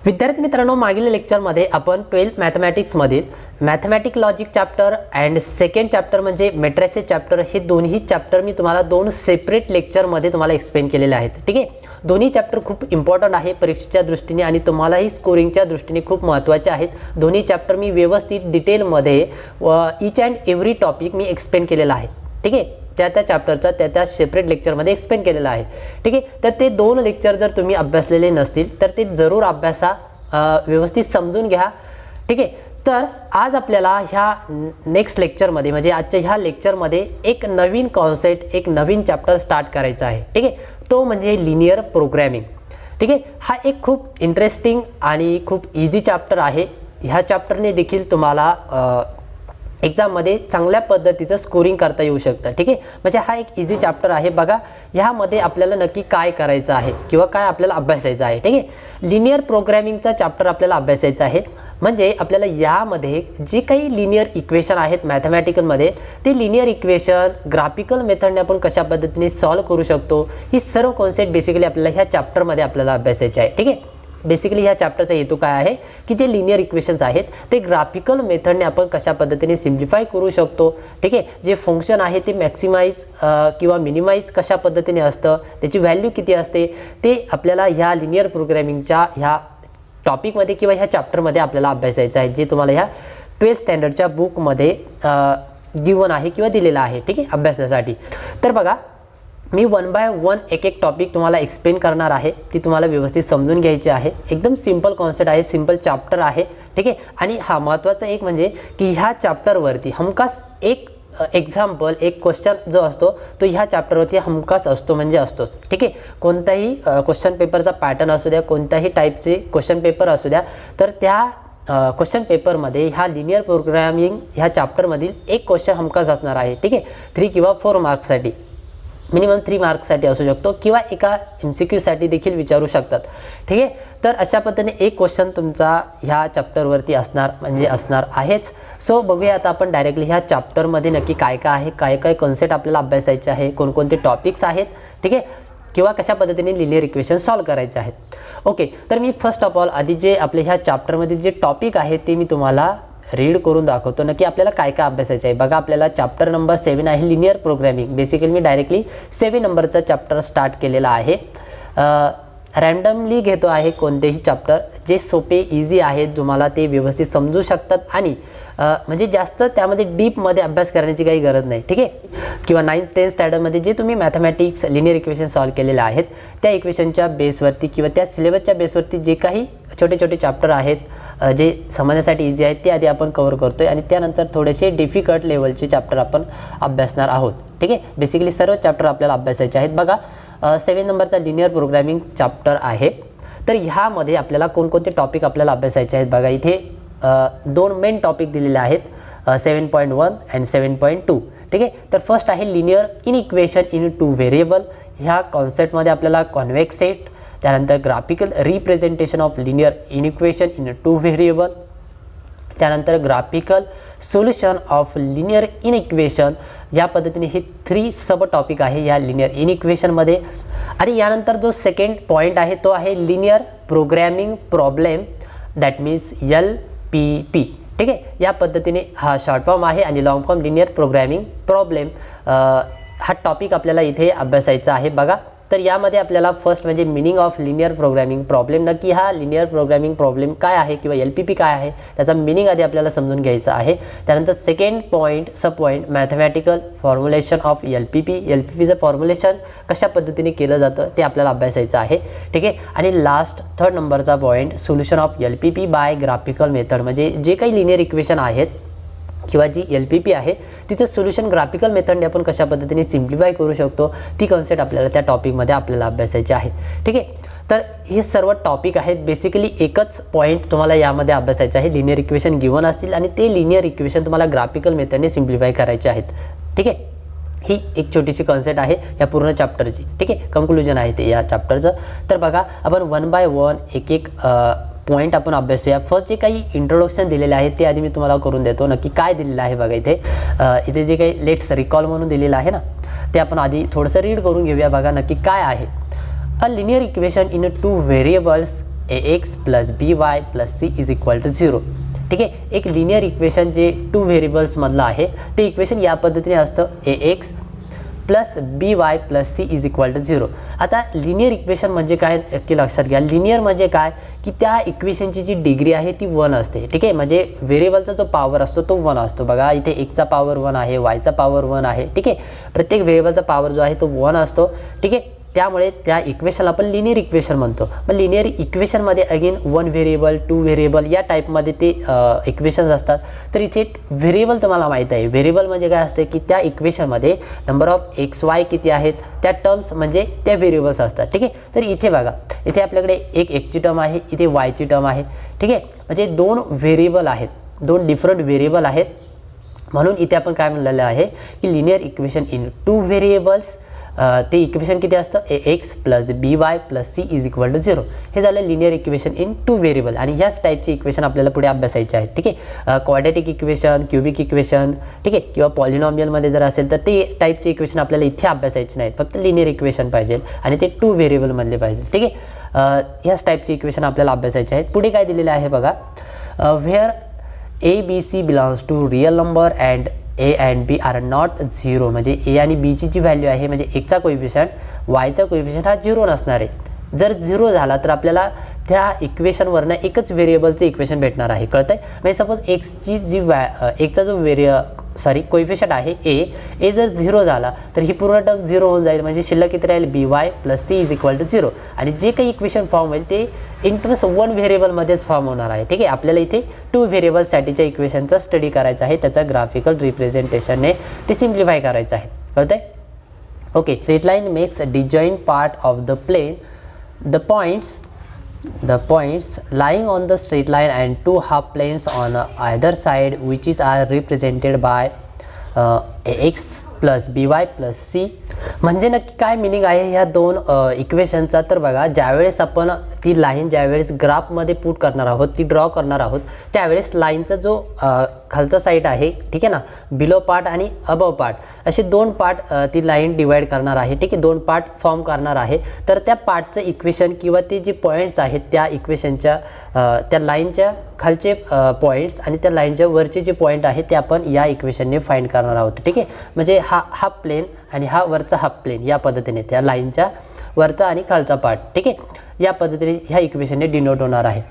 विद्यार्थी मित्रांनो, मागील लेक्चरमध्ये आपण 12th मॅथमॅटिक्समधील mathematic logic chapter and second chapter म्हणजे मॅट्रिसेस चॅप्टर हे दोन्ही चॅप्टर मी तुम्हाला दोन सेपरेट लेक्चरमध्ये तुम्हाला एक्सप्लेन केलेले आहेत. ठीक आहे, दोन्ही चॅप्टर खूप इम्पॉर्टंट आहे परीक्षेच्या दृष्टीने आणि तुम्हालाही स्कोरिंगच्या दृष्टीने खूप महत्त्वाचे आहेत. दोन्ही चॅप्टर मी व्यवस्थित डिटेलमध्ये each and every topic me explain केलेला आहे. ठीक आहे, त्या चॅप्टरचा त्या सेपरेट लेक्चरमध्ये एक्सप्लेन केलेला आहे. ठीक आहे, तर ते दोन लेक्चर जर तुम्ही अभ्यासलेले नसतील तर ते जरूर अभ्यासा, व्यवस्थित समजून घ्या. ठीक आहे, तर आज आपल्याला ह्या नेक्स्ट लेक्चरमध्ये म्हणजे आजच्या ह्या लेक्चरमध्ये एक नवीन कॉन्सेप्ट, एक नवीन चॅप्टर स्टार्ट करायचा आहे. ठीक आहे, तो म्हणजे लिनियर प्रोग्रॅमिंग. ठीक आहे, हा एक खूप इंटरेस्टिंग आणि खूप इझी चॅप्टर आहे. ह्या चॅप्टरने देखील तुम्हाला एक्झाममध्ये चांगल्या पद्धतीचं स्कोरिंग करता येऊ शकतं. ठीक आहे, म्हणजे हा एक इझी चॅप्टर आहे. बघा, ह्यामध्ये आपल्याला नक्की काय करायचं आहे किंवा काय आपल्याला अभ्यासायचं आहे. ठीक आहे, लिनियर प्रोग्रॅमिंगचा चॅप्टर आपल्याला अभ्यासायचा आहे. म्हणजे आपल्याला यामध्ये जे काही लिनियर इक्वेशन आहेत मॅथमॅटिकलमध्ये, ते लिनियर इक्वेशन ग्राफिकल मेथडने आपण कशा पद्धतीने सॉल्व्ह करू शकतो, ही सर्व कॉन्सेप्ट बेसिकली आपल्याला ह्या चॅप्टरमध्ये आपल्याला अभ्यासायचे आहे. ठीक आहे, बेसिकली ह्या चॅप्टरचा हेतू काय आहे की जे लिनियर इक्वेशन्स आहेत ते ग्राफिकल मेथडने आपण कशा पद्धतीने सिम्प्लिफाय करू शकतो. ठीक आहे, जे फंक्शन आहे ते मॅक्सिमाइज किंवा मिनिमाइज कशा पद्धतीने असतं, त्याची व्हॅल्यू किती असते, ते आपल्याला ह्या लिनियर प्रोग्रॅमिंगच्या ह्या टॉपिकमध्ये किंवा ह्या चॅप्टरमध्ये आपल्याला अभ्यासायचं आहे, जे तुम्हाला ह्या 12th स्टँडर्डच्या बुकमध्ये गिवन आहे किंवा दिलेलं आहे. ठीक आहे, अभ्यासासाठी. तर बघा, मी 1 बाय 1 एक टॉपिक तुम्हाला एक्सप्लेन करणार आहे. ती तुम्हाला व्यवस्थित समजून घ्यायची आहे. एकदम सिंपल कॉन्सेप्ट आहे, सिंपल चॅप्टर आहे. ठीक आहे, आणि हा महत्त्वाचा एक म्हणजे की ह्या चॅप्टरवरती हमखास एक एक्झाम्पल, एक क्वेश्चन जो असतो तो ह्या चॅप्टरवरती हमखास असतो म्हणजे असतोच. ठीक आहे, कोणताही क्वेश्चन पेपरचा पॅटर्न असू द्या, कोणत्याही टाईपचे क्वेश्चन पेपर असू द्या, तर त्या क्वेश्चन पेपरमध्ये ह्या लिनियर प्रोग्रॅमिंग ह्या चॅप्टरमधील एक क्वेश्चन हमखास असणार आहे. ठीक आहे, 3 किंवा 4 मार्क्ससाठी, मिनिमम 3 मार्क्ससाठी असू शकतो किंवा एका MCQसाठी देखील विचारू शकतात. ठीक आहे, तर अशा पद्धतीने एक क्वेश्चन तुमचा ह्या चॅप्टरवरती असणार आहेच. सो बघूया आता आपण डायरेक्टली ह्या चॅप्टरमध्ये नक्की काय काय आहे, काय काय कॉन्सेप्ट आपल्याला अभ्यासायचे आहे, कोणकोणते टॉपिक्स आहेत. ठीक आहे, किंवा कशा पद्धतीने लिनियर इक्वेशन सॉल्व्ह करायचे आहेत. ओके, तर मी फर्स्ट ऑफ ऑल आधी जे आपले ह्या चॅप्टरमधील जे टॉपिक आहे ते मी तुम्हाला रीड करून दाखवतो नक्की आपल्याला काय काय अभ्यासायचं आहे. बघा, आपल्याला चॅप्टर नंबर 7 आहे लिनियर प्रोग्रॅमिंग. बेसिकली मी डायरेक्टली 7 नंबरचा चॅप्टर स्टार्ट केलेला आहे. रॅन्डमली घेतो आहे कोणतेही चॅप्टर जे सोपे इझी आहेत, तुम्हाला ते व्यवस्थित समजू शकतात आणि म्हणजे जास्त त्यामध्ये डीपमध्ये अभ्यास करण्याची काही गरज नाही. ठीक आहे, किंवा 9th 10th स्टँडर्डमध्ये जे तुम्ही मॅथमॅटिक्स लिनियर इक्वेशन सॉल्व्ह केलेले आहेत त्या इक्वेशनच्या बेसवरती किंवा त्या सिलेबसच्या बेसवरती जे काही छोटे छोटे चॅप्टर आहेत जे समजण्यासाठी इझी आहेत ते आधी आपण कव्हर करतोय आणि त्यानंतर थोडेसे डिफिकल्ट लेवलचे चॅप्टर आपण अभ्यासणार आहोत. ठीक आहे, बेसिकली सर्व चॅप्टर आपल्याला अभ्यासायचे आहेत. बघा, 7 नंबरचा लिनियर प्रोग्रॅमिंग चॅप्टर आहे. तर ह्यामध्ये आपल्याला कोणकोणते टॉपिक आपल्याला अभ्यासायचे आहेत. बघा, इथे 2 मेन टॉपिक दिलेले आहेत, 7.1 अँड 7.2. ठीक आहे, तर फर्स्ट आहे लिनियर इनइक्वेशन इन 2 व्हेरिएबल. ह्या कॉन्सेप्टमध्ये आपल्याला कॉन्व्हेक्स सेट, त्यानंतर graphical representation of linear inequation in 2 variable, त्यानंतर graphical solution of linear inequation. या पद्धतीने हे 3 सब टॉपिक आहे या लिनियर इनइक्वेशनमध्ये. आणि यानंतर जो सेकंड पॉईंट आहे तो आहे linear programming problem, that means LPP. ठीक आहे, या पद्धतीने हा शॉर्ट फॉर्म आहे आणि long form linear programming problem. हा टॉपिक आपल्याला इथे अभ्यासायचा आहे. बघा, तर यामध्ये आपल्याला फर्स्ट म्हणजे meaning of linear programming problem, नक्की हा लिनियर प्रोग्रॅमिंग प्रॉब्लेम काय आहे किंवा LPP काय आहे त्याचा मिनिंग आधी आपल्याला समजून घ्यायचा आहे. त्यानंतर second point, sub point, mathematical formulation of LPPचं फॉर्म्युलेशन कशा पद्धतीने केलं जातं ते आपल्याला अभ्यासायचं आहे. ठीक आहे, आणि लास्ट 3rd नंबरचा point solution of LPP by graphical method, म्हणजे जे काही लिनियर इक्वेशन आहेत किंवा जी LPP आहे तिचं सोल्युशन ग्राफिकल मेथडने आपण कशा पद्धतीने सिम्प्लिफाय करू शकतो ती कॉन्सेप्ट आपल्याला त्या टॉपिकमध्ये आपल्याला अभ्यासायची आहे. ठीक आहे, तर हे सर्व टॉपिक आहेत. बेसिकली एकच पॉईंट तुम्हाला यामध्ये अभ्यासायचं आहे. लिनियर इक्वेशन गिवन असतील आणि ते लिनियर इक्वेशन तुम्हाला ग्राफिकल मेथडने सिम्प्लिफाय करायचे आहेत. ठीक आहे, ही एक छोटीशी कॉन्सेप्ट आहे या पूर्ण चॅप्टरची. ठीक आहे, कंक्लुजन आहे ते या चॅप्टरचं. तर बघा, आपण 1 बाय 1 एक पॉईंट आपण अभ्यासूया. फर्स्ट जे काही इंट्रोडक्शन दिलेले आहे ते आधी मी तुम्हाला करून देतो. नक्की काय दिलेलं आहे बघा, इथे जे काही लेट्स रिकॉल म्हणून दिलेलं आहे ना, ते आपण आधी थोडंसं रीड करून घेऊया. बघा नक्की काय आहे. A linear equation in 2 variables A x plus B Y plus C is equal to 0. ठीक आहे, एक लिनियर इक्वेशन जे 2 व्हेरिएबल्समधलं आहे ते इक्वेशन या पद्धतीने असतं A x plus B Y plus C is equal to 0. आता लिनियर इक्वेशन म्हणजे काय की लक्षात घ्या, लिनियर म्हणजे काय की त्या इक्वेशनची जी डिग्री आहे ती 1 असते. ठीक आहे, म्हणजे व्हेरिएबलचा जो पॉवर असतो तो 1 असतो. बघा इथे एक्सचा पॉवर 1 आहे, वायचा पॉवर 1 आहे. ठीक आहे, प्रत्येक व्हेरिएबलचा पॉवर जो आहे तो 1 असतो. ठीक आहे, त्यामुळे त्या इक्वेशनला आपण लिनियर इक्वेशन म्हणतो. मग लिनियर इक्वेशनमध्ये अगेन 1 व्हेरिएबल 2 व्हेरिएबल या टाईपमध्ये ते इक्वेशन्स असतात. तर इथे व्हेरिएबल तुम्हाला माहीत आहे, व्हेरिएबल म्हणजे काय असते की त्या इक्वेशनमध्ये नंबर ऑफ एक्स वाय किती आहेत त्या टर्म्स म्हणजे त्या व्हेरिएबल्स असतात. ठीक आहे, तर इथे बघा इथे आपल्याकडे एक एक्सची टर्म आहे, इथे वायची टर्म आहे. ठीक आहे, म्हणजे 2 व्हेरिएबल आहेत, 2 डिफरंट व्हेरिएबल आहेत. म्हणून इथे आपण काय म्हणलेलं आहे की लिनियर इक्वेशन इन 2 व्हेरिएबल्स ते इक्वेशन किती असतं A x plus B Y plus C is equal to 0. हे झालं लिनियर इक्वेशन इन 2 व्हेरिएबल. आणि ह्याच टाईपची इक्वेशन आपल्याला पुढे अभ्यासायचे आहेत. ठीक आहे, क्वाड्रॅटिक इक्वेशन, क्युबिक इक्वेशन, ठीक आहे, किंवा पॉलिनॉमियलमध्ये जर असेल तर ते टाईपचे इक्वेशन आपल्याला इथे अभ्यासायचे नाहीत, फक्त लिनियर इक्वेशन पाहिजे आणि ते 2 व्हेरिएबलमधले पाहिजे. ठीक आहे, ह्याच टाईपची इक्वेशन आपल्याला अभ्यासायचे आहेत. पुढे काय दिलेलं आहे बघा, where A B C belongs to real number and A and B are not 0. म्हणजे ए आणि बीची जी व्हॅल्यू आहे म्हणजे एक्सचा कोइफिशियंट वायचा कोइफिशियंट हा 0 नसणार आहे. जर 0 झाला तर आपल्याला त्या इक्वेशनवरनं एकच व्हेरिएबलचं इक्वेशन भेटणार आहे. कळतंय, म्हणजे सपोज एक्सची जी एक्सचा जो कोइफिशियंट आहे ए जर 0 झाला तर ही पूर्ण टर्म 0 होऊन जाईल. म्हणजे शिल्लक किती राहील B Y plus C is equal to 0. आणि जे काही इक्वेशन फॉर्म होईल ते इंटरस 1 व्हेरिएबलमध्येच फॉर्म होणार आहे. ठीक आहे, आपल्याला इथे 2 व्हेरिएबलसाठीच्या इक्वेशनचा स्टडी करायचा आहे, त्याचा ग्राफिकल रिप्रेझेंटेशनने ते सिम्प्लिफाय करायचं आहे. कळतंय, okay. Straight line makes disjoint part of the plane. The points lying on the straight line and 2 half planes on either side which are represented by ax plus by plus c. म्हणजे नक्की काय meaning आहे ह्या 2 इक्वेशनचा, तर बघा ज्यावेळेस आपण ती लाईन ज्यावेळेस ग्राफमध्ये पुट करणार आहोत, ती ड्रॉ करणार आहोत, त्यावेळेस लाईनचा जो खालचा साईड आहे, ठीक आहे ना, बिलो पार्ट आणि अबव पार्ट असे 2 पार्ट ती लाईन डिवाइड करणार आहे. ठीक आहे, 2 पार्ट फॉर्म करणार आहे. तर त्या पार्टचं इक्वेशन किंवा ते जे पॉईंट्स आहेत त्या इक्वेशनच्या त्या लाईनच्या खालचे पॉईंट्स आणि त्या लाईनच्या वरचे जे पॉईंट आहेत ते आपण या इक्वेशनने फाइंड करणार आहोत. ठीक आहे, म्हणजे हा हाफ प्लेन आणि हा वरचा हाफ प्लेन या पद्धतीने त्या लाईनच्या वरचा आणि खालचा पार्ट, ठीक आहे, या पद्धतीने ह्या इक्वेशनने डिनोट होणार आहे.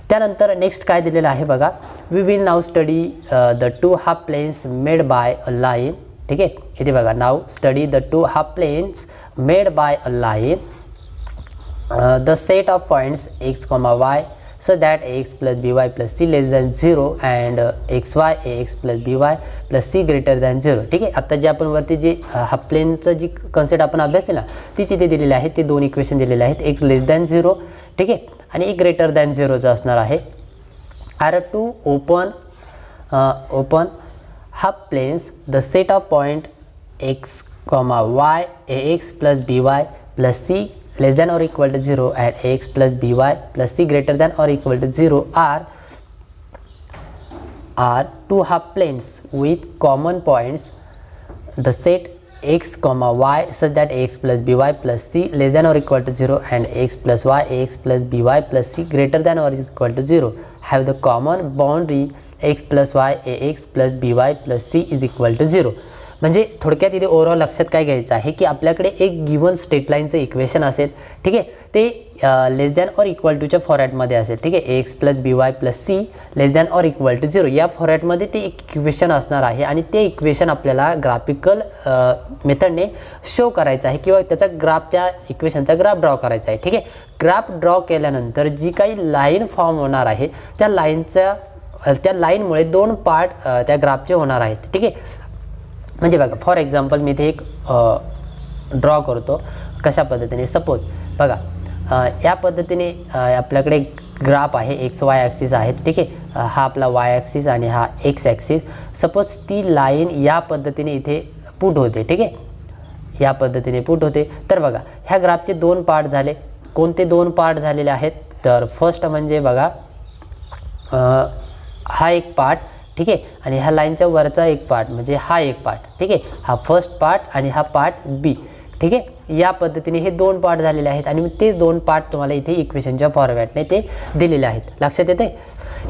त्यानंतर नेक्स्ट काय दिलेलं आहे बघा, we will now study the 2 half planes made by a line. ठीक आहे, इथे बघा now study the 2 half planes made by a line the set of points X comma Y so that ax plus by plus c less than 0 and xy ax plus by plus c greater than 0. ठीक आहे, आता जे आपण वरती जे half प्लेनचं जी concept आपण अभ्यासली ना तीच इथे दिलेली आहे. ते 2 इक्वेशन दिलेले आहेत, एक लेस दॅन 0, ठीक आहे, आणि एक ग्रेटर दॅन 0चं असणार आहे. R 2 open half planes the set of point X comma Y ax plus by plus c less than or equal to 0 and ax plus by plus c greater than or equal to 0 are 2 half planes with common points. The set x comma y such that ax plus by plus c less than or equal to 0 and x plus y ax plus by plus c greater than or is equal to 0 have the common boundary x plus y ax plus by plus c is equal to 0. म्हणजे थोडक्यात इथे overall लक्षात काय घ्यायचं आहे की आपल्याकडे एक गिवन स्ट्रेट लाईनचं इक्वेशन असेल, ठीक आहे, ते लेस दॅन ऑर इक्वल टूच्या फॉरमॅटमध्ये असेल. ठीक आहे, x plus B Y plus C less than or equal to 0 या फॉरमॅटमध्ये ते इक्वेशन असणार आहे आणि ते इक्वेशन आपल्याला ग्राफिकल मेथडने शो करायचं आहे किंवा त्याचा ग्राफ त्या इक्वेशनचा ग्राफ ड्रॉ करायचा आहे. ठीक आहे, ग्राफ ड्रॉ केल्यानंतर जी काही लाईन फॉर्म होणार आहे त्या लाईनमुळे 2 पार्ट त्या ग्राफचे होणार आहेत. ठीक आहे, म्हणजे बघा फॉर एक्झाम्पल मी इथे एक ड्रॉ करतो कशा पद्धतीने. सपोज बघा या पद्धतीने आपल्याकडे ग्राफ आहे, एक्स वाय ॲक्सिस आहेत. ठीक आहे, हा आपला वाय ॲक्सिस आणि हा एक्स ॲक्सिस. सपोज ती लाईन या पद्धतीने इथे पुट होते. ठीक आहे, या पद्धतीने पुट होते. तर बघा ह्या ग्राफचे 2 पार्ट झाले. कोणते 2 पार्ट झालेले आहेत, तर फर्स्ट म्हणजे बघा हा एक पार्ट, ठीक आहे, आणि ह्या लाईनच्या वरचा एक पार्ट म्हणजे हा एक पार्ट. ठीक आहे, हा फर्स्ट पार्ट आणि हा पार्ट बी. ठीक आहे, या पद्धतीने हे 2 पार्ट झालेले आहेत आणि तेच 2 पार्ट तुम्हाला इथे इक्वेशनच्या फॉर्मॅटने ते दिलेले आहेत. लक्षात येते.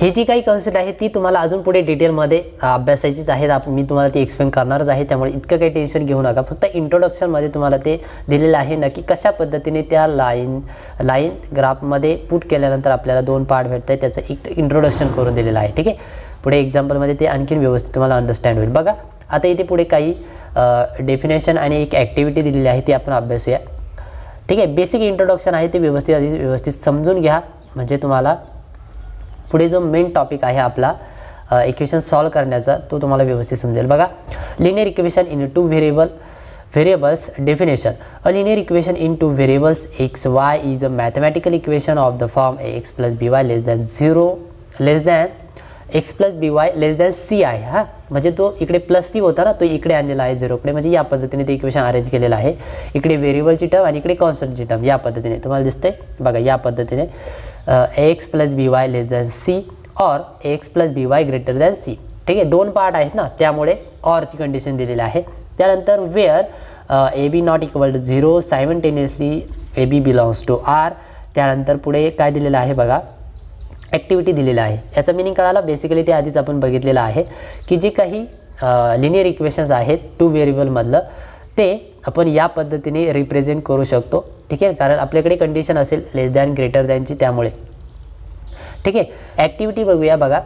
ही जी काही कन्सेप्ट आहे ती तुम्हाला अजून पुढे डिटेलमध्ये अभ्यासायचीच आहेत. मी तुम्हाला ती एक्सप्लेन करणारच आहे, त्यामुळे इतकं काही टेन्शन घेऊ नका. फक्त इंट्रोडक्शनमध्ये तुम्हाला ते दिलेलं आहे नक्की कशा पद्धतीने त्या लाईन ग्राफमध्ये पुट केल्यानंतर आपल्याला 2 पार्ट भेटत आहे त्याचं एक इंट्रोडक्शन करून दिलेलं आहे. ठीक आहे, पुढे एक्झाम्पलमध्ये ते आणखीन व्यवस्थित तुम्हाला अंडरस्टँड होईल. बघा आता इथे पुढे काही डेफिनेशन आणि एक ॲक्टिव्हिटी दिलेली आहे ती आपण अभ्यासूया. ठीक आहे, बेसिक इंट्रोडक्शन आहे ते व्यवस्थित समजून घ्या, म्हणजे तुम्हाला पुढे जो मेन टॉपिक आहे आपला इक्वेशन सॉल्व करण्याचा तो तुम्हाला व्यवस्थित समजेल. बघा, linear equation in 2 variables definition. A linear equation in 2 variables x, y is a mathematical equation of the form ax plus by less than 0 less than x plus by less than c आहे. हा म्हणजे तो इकडे plus C होता ना, तो इकडे आणलेला आहे 0कडे, म्हणजे या पद्धतीने ते इक्वेशन अरेंज केलेलं आहे. इकडे व्हेरिएबलची टर्म आणि इकडे कॉन्स्टंटची टर्म या पद्धतीने तुम्हाला दिसते. बघा या पद्धतीने एक्स प्लस बी वाय लेस दॅन सी और एक्स प्लस बी वाय ग्रेटर दॅन सी. ठीक आहे, 2 पार्ट आहेत ना, त्यामुळे ऑरची कंडिशन दिलेली आहे. त्यानंतर where A B not equal to 0 simultaneously A B belongs to R. त्यानंतर पुढे काय दिलेलं आहे बघा, ॲक्टिव्हिटी दिलेला आहे. याचा मिनिंग कळाला. बेसिकली ते आधीच आपण बघितलेलं आहे की जे काही लिनियर इक्वेशन्स आहेत 2 व्हेरिएबलमधलं ते आपण या पद्धतीने रिप्रेझेंट करू शकतो. ठीक आहे, कारण आपल्याकडे कंडिशन असेल लेस दॅन ग्रेटर दॅनची, त्यामुळे. ठीक आहे, ॲक्टिव्हिटी बघूया. बघा,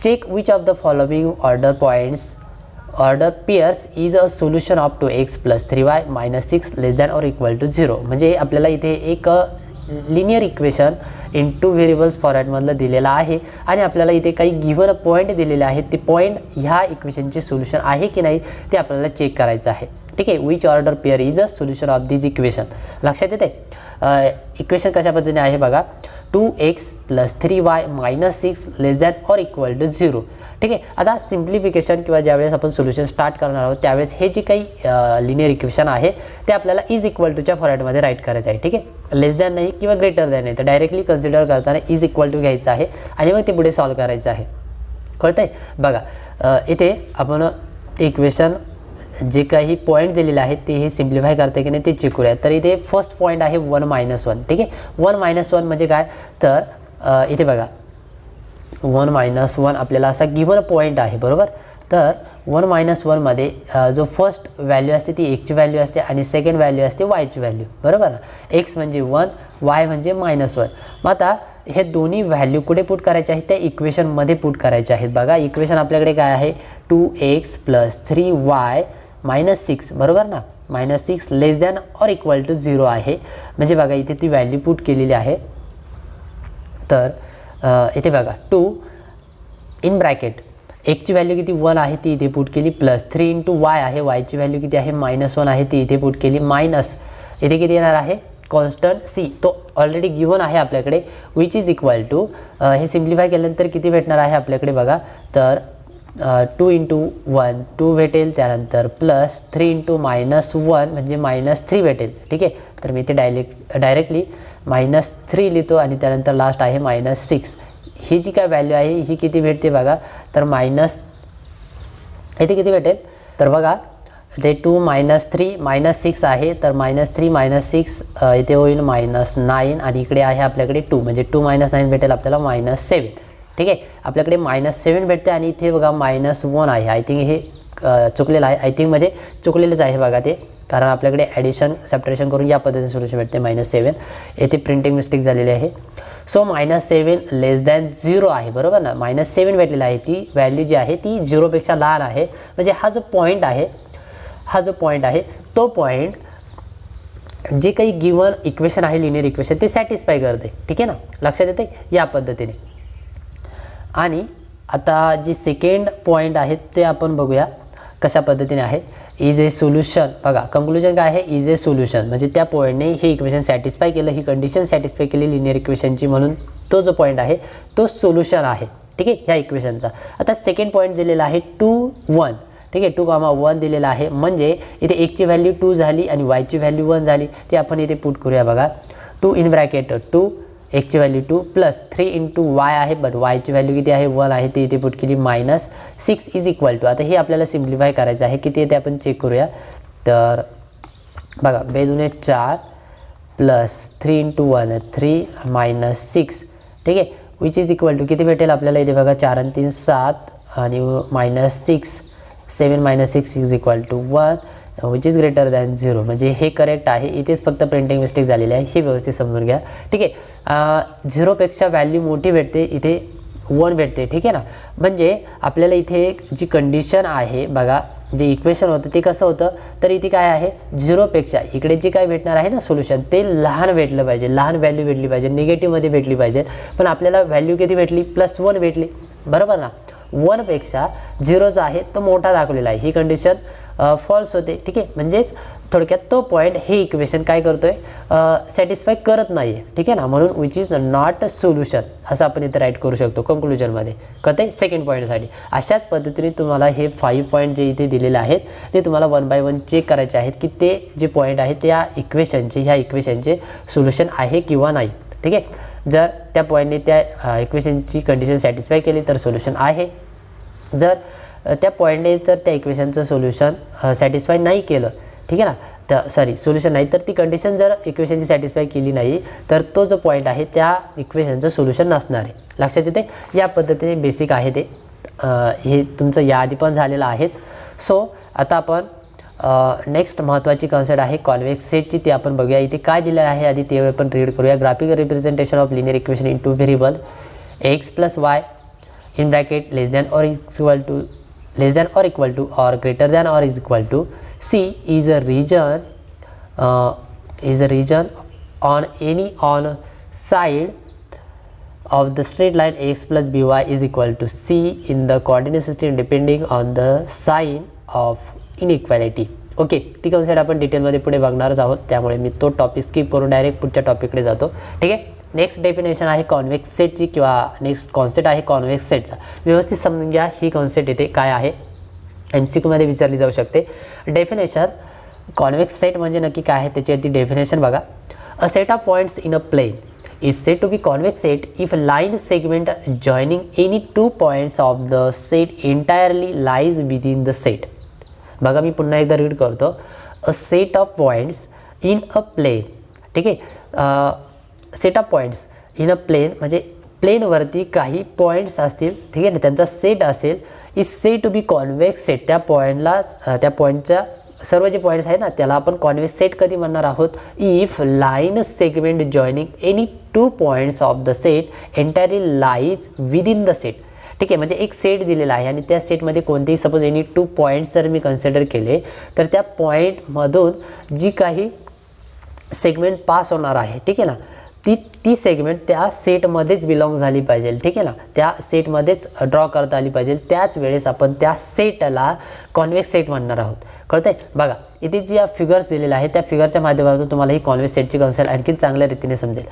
check which of the following order pairs is a solution of 2x + 3y - 6 less than or equal to 0. म्हणजे आपल्याला इथे एक लिनियर इक्वेशन इन 2 व्हेरिएबल्स फॉर्मॅटमधलं दिलेलं आहे आणि आपल्याला इथे काही गिव्हन पॉईंट दिलेले आहेत. ते पॉईंट ह्या इक्वेशनचे सोल्युशन आहे की नाही ते आपल्याला चेक करायचं आहे. ठीक आहे, which order pair is a solution of this equation. लक्षात येते. इक्वेशन कशा पद्धतीने आहे बघा, 2x + 3y - 6 less than or equal to 0. ठीक आहे, आता सिम्प्लिफिकेशन किंवा ज्यावेळेस आपण सोल्युशन स्टार्ट करणार आहोत त्यावेळेस हे जे काही लिनियर इक्वेशन आहे ते आपल्याला इज इक्वल टूच्या फॉर्मॅटमध्ये राईट करायचं आहे. ठीक आहे, लेस दॅन नाही किंवा ग्रेटर दॅन नाही, तर डायरेक्टली कन्सिडर करताना इज इक्वल टू घ्यायचं आहे आणि मग ते पुढे सॉल्व करायचं आहे. कळतं आहे. बघा इथे आपण इक्वेशन जे काही पॉईंट दिलेले आहेत ते हे सिम्प्लिफाय करते की नाही ते चेक करूया. तर इथे फर्स्ट पॉईंट आहे 1 - 1. ठीक आहे, 1 - 1 म्हणजे काय, तर इथे बघा 1 - 1 आपल्याला असा गिव्हन पॉईंट आहे. बरोबर, तर 1 - 1 मध्ये जो फर्स्ट व्हॅल्यू असते ती एक्सची व्हॅल्यू असते आणि सेकंड व्हॅल्यू असते वायची व्हॅल्यू. बरोबर ना, एक्स म्हणजे 1, वाय म्हणजे -1. मग आता हे दोन्ही व्हॅल्यू कुठे पुट करायचे आहेत, त्या इक्वेशनमध्ये पुट करायचे आहेत. बघा इक्वेशन आपल्याकडे काय आहे, 2x + 3y - 6. बरोबर ना, -6 less than or equal to 0 आहे. म्हणजे बघा इथे ती व्हॅल्यू पुट केलेली आहे. तर इथे बघा 2 इन ब्रॅकेट एक्सची व्हॅल्यू किती 1 आहे ती इथे पुट केली, +3 × y आहे, वायची व्हॅल्यू किती आहे -1 आहे ती इथे पुट केली, मायनस इथे किती येणार आहे कॉन्स्टंट सी, तो ऑलरेडी गिव्हन आहे आपल्याकडे, विच इज इक्वल टू हे सिम्प्लिफाय केल्यानंतर किती भेटणार आहे आपल्याकडे बघा, तर 2 × 1 2 भेटेल, त्यानंतर +3 × -1 म्हणजे -3 भेटेल. ठीक आहे, तर मी इथे डायरेक्टली -3 लिहितो आणि त्यानंतर लास्ट आहे -6. ही जी काय व्हॅल्यू आहे ही किती भेटते बघा, तर इथे किती भेटेल, तर बघा ते 2 - 3 -6 आहे, तर -3 - 6 इथे होईल -9 आणि इकडे आहे आपल्याकडे 2 म्हणजे 2 - 9 भेटेल आपल्याला -7. ठीक आहे, आपल्याकडे -7 भेटते आणि इथे बघा -1 आहे. आय थिंक हे चुकलेलं आहे, आय थिंक म्हणजे चुकलेलंच आहे बघा ते, कारण आपल्याकडे ॲडिशन सबट्रॅक्शन करून या पद्धतीने सोल्युशन भेटते -7. येथे प्रिंटिंग मिस्टेक झालेली आहे. सो -7 लेस दॅन 0 आहे. बरोबर ना, -7 भेटलेला आहे, ती व्हॅल्यू जी आहे ती 0पेक्षा लहान आहे. म्हणजे हा जो पॉईंट आहे तो पॉईंट जे काही गिव्हन इक्वेशन आहे लिनियर इक्वेशन ते सॅटिस्फाय करते. ठीक आहे ना, लक्षात येते या पद्धतीने. आणि आता जी सेकंड पॉईंट आहे ते आपण बघूया कशा पद्धतीने आहे. Is a solution. बघा कंक्लुजन काय आहे, इज ए सोल्युशन म्हणजे त्या पॉईंटने हे इक्वेशन सॅटिस्फाय केलं, ही कंडिशन सॅटिस्फाय केली लिनियर इक्वेशनची, म्हणून तो जो पॉईंट आहे तो सोल्युशन आहे. ठीक आहे, ह्या इक्वेशनचा. आता सेकंड पॉईंट दिलेला आहे 2, 1. ठीक आहे, 2, 1 दिलेला आहे, म्हणजे इथे एक्सची व्हॅल्यू 2 झाली आणि वायची व्हॅल्यू 1 झाली. ती आपण इथे पुट करूया बघा. 2 इन ब्रॅकेट 2 एक्सची व्हॅल्यू 2 +3 × y आहे, बट वायची व्हॅल्यू किती आहे 1 आहे, ती इथे पुट केली -6 इज इक्वल टू. आता हे आपल्याला सिम्प्लिफाय करायचं आहे, किती येते आपण चेक करूया. तर बघा 2 दुणे 4 प्लस 3 × 1 3 मायनस 6, ठीक आहे, विच इज इक्वल टू किती भेटेल आपल्याला इथे बघा 4 आणि 3 7 आणि minus 6 7 minus 6 is equal to 1 which is greater than 0. म्हणजे हे करेक्ट आहे. इथेच फक्त प्रिंटिंग मिस्टेक झालेली आहे, हे व्यवस्थित समजून घ्या. ठीक आहे, 0पेक्षा व्हॅल्यू मोठी भेटते, इथे 1 भेटते. ठीक आहे ना. म्हणजे आपल्याला इथे जी कंडिशन आहे बघा, जे इक्वेशन होतं ते कसं होतं, तर इथे काय आहे 0पेक्षा इकडे जे काय भेटणार आहे ना सोल्युशन ते लहान भेटलं पाहिजे, लहान व्हॅल्यू भेटली पाहिजे, निगेटिव्हमध्ये भेटली पाहिजे. पण आपल्याला व्हॅल्यू किती भेटली +1 भेटली, बरोबर ना. 1पेक्षा 0 जो आहे तो मोठा दाखवलेला आहे, ही कंडिशन फॉल्स होते. ठीक आहे, म्हणजेच थोडक्यात तो पॉईंट हे इक्वेशन काय करतोय सॅटिस्फाय करत नाही आहे. ठीक आहे ना. म्हणून which is not a solution असं आपण इथे राईट करू शकतो कन्क्लुजनमध्ये. कळते सेकंड पॉईंटसाठी. अशाच पद्धतीने तुम्हाला हे 5 पॉईंट जे इथे दिलेले आहेत ते तुम्हाला 1 बाय 1 चेक करायचे आहेत की ते जे पॉईंट आहेत त्या ह्या इक्वेशनचे सोल्युशन आहे किंवा नाही. ठीक आहे, जर त्या पॉईंटने त्या इक्वेशनची कंडिशन सॅटिस्फाय केली तर सोल्युशन आहे. जर त्या पॉईंटने जर त्या इक्वेशनचं सोल्युशन सॅटिस्फाय नाही केलं, ठीक आहे ना, तर सोल्युशन नाही तर ती कंडिशन जर इक्वेशनची सॅटिस्फाय केली नाही तर तो जो पॉईंट आहे त्या इक्वेशनचं सोल्युशन नसणार आहे. लक्षात येते. या पद्धतीने बेसिक आहे ते, हे तुमचं याआधी पण झालेलं आहेच. सो आता आपण नेक्स्ट महत्त्वाची कॉन्सेप्ट आहे कॉन्वेक्स सेटची, ती आपण बघूया. इथे काय दिलेलं आहे आधी ते आपण रीड करूया. Graphical representation of linear equation in 2 variable x + y in bracket less than or equal to or greater than or is equal to C is a region on any on side of the straight line x plus by is equal to C in the coordinate system depending on the sign of inequality. Okay, ती concept आपण डिटेलमध्ये पुढे बघणारच आहोत, त्यामुळे मी तो topic skip करून direct पुढच्या टॉपिककडे जातो. ठीक आहे. नेक्स्ट डेफिनेशन आहे कॉन्वेक्स सेटची किंवा नेक्स्ट कॉन्सेप्ट आहे कॉन्वेक्स सेटचा. व्यवस्थित समजून घ्या ही कॉन्सेप्ट इथे काय आहे, MCQमध्ये विचारली जाऊ शकते. डेफिनेशन कॉन्वेक्स सेट म्हणजे नक्की काय आहे त्याची डेफिनेशन बघा. A set of points in a plane is said to be convex set if line segment joining any 2 points of the set entirely lies within the set. बघा मी पुन्हा एकदा read करतो. A set of points in a plane. ठीक आहे, set of points in a plane म्हणजे प्लेनवरती काही points असतील, ठीक आहे ना, त्यांचा सेट असेल. Is said to be convex set. त्या पॉईंटच्या सर्व जे पॉईंट्स आहेत ना त्याला आपण कॉन्वेक्स सेट कधी म्हणणार आहोत, if line segment joining any 2 points of the set entirely lies within the set. ठीक आहे, म्हणजे एक सेट दिलेला आहे आणि त्या सेटमध्ये कोणतेही सपोज एनी 2 पॉईंट्स जर मी कन्सिडर केले तर त्या पॉईंटमधून जी काही सेगमेंट पास होणार आहे, ठीक आहे ना, ती सेगमेंट त्या सेटमध्येच बिलॉंग झाली पाहिजे. ठीक आहे ना, त्या सेटमध्येच ड्रॉ करता आली पाहिजे. त्याच वेळेस आपण त्या सेटला कॉन्वेक्स सेट म्हणणार आहोत. कळतंय. बघा इथे जी फिगर्स दिलेले आहेत त्या फिगरच्या माध्यमातून तुम्हाला ही कॉन्वेक्स सेटची कन्सेप्ट आणखी चांगल्या रीतीने समजेल.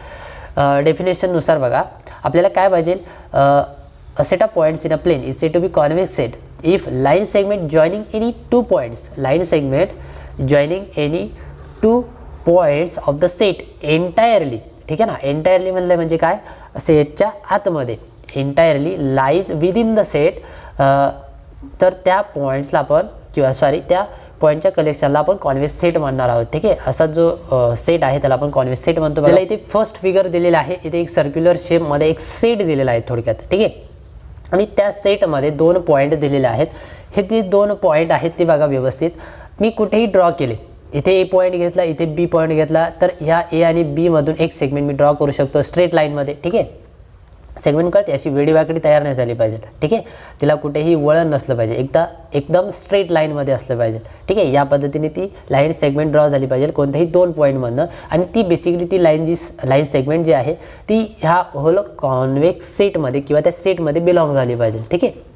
डेफिनेशननुसार बघा आपल्याला काय पाहिजे, a set of points in a plane is said to be convex set if line segment joining any 2 points of the set entirely. ठीक आहे ना, एंटायरली म्हणलं म्हणजे काय, सेटच्या आतमध्ये entirely lies within the set. तर त्या पॉईंट्सला आपण त्या पॉईंटच्या कलेक्शनला आपण कॉन्वेक्स सेट म्हणणार आहोत. ठीक आहे, असा जो सेट आहे त्याला आपण कॉन्वेक्स सेट म्हणतो. मला इथे फर्स्ट फिगर दिलेला आहे, इथे एक सर्क्युलर शेपमध्ये एक सेट दिलेला आहे थोडक्यात. ठीक आहे, आणि त्या सेटमध्ये 2 पॉईंट दिलेले आहेत. हे ते 2 पॉईंट आहेत ते बघा व्यवस्थित. मी कुठेही ड्रॉ केले, इथे ए पॉईंट घेतला, इथे बी पॉईंट घेतला, तर ह्या ए आणि बी मधून एक सेगमेंट मी ड्रॉ करू शकतो स्ट्रेट लाईनमध्ये. ठीक आहे, सेगमेंट कळते अशी वेडीवाकडी तयार नाही झाली पाहिजे. ठीक आहे, तिला कुठेही वळण नसलं पाहिजे, एकदम स्ट्रेट लाईनमध्ये असलं पाहिजे. ठीक आहे, या पद्धतीने ती लाईन सेगमेंट ड्रॉ झाली पाहिजे कोणत्याही 2 पॉईंटमधनं. आणि ती बेसिकली ती लाईन सेगमेंट जी आहे ती ह्या होल कॉन्वेक्स सेटमध्ये किंवा त्या सेटमध्ये बिलॉंग झाली पाहिजे. ठीक आहे,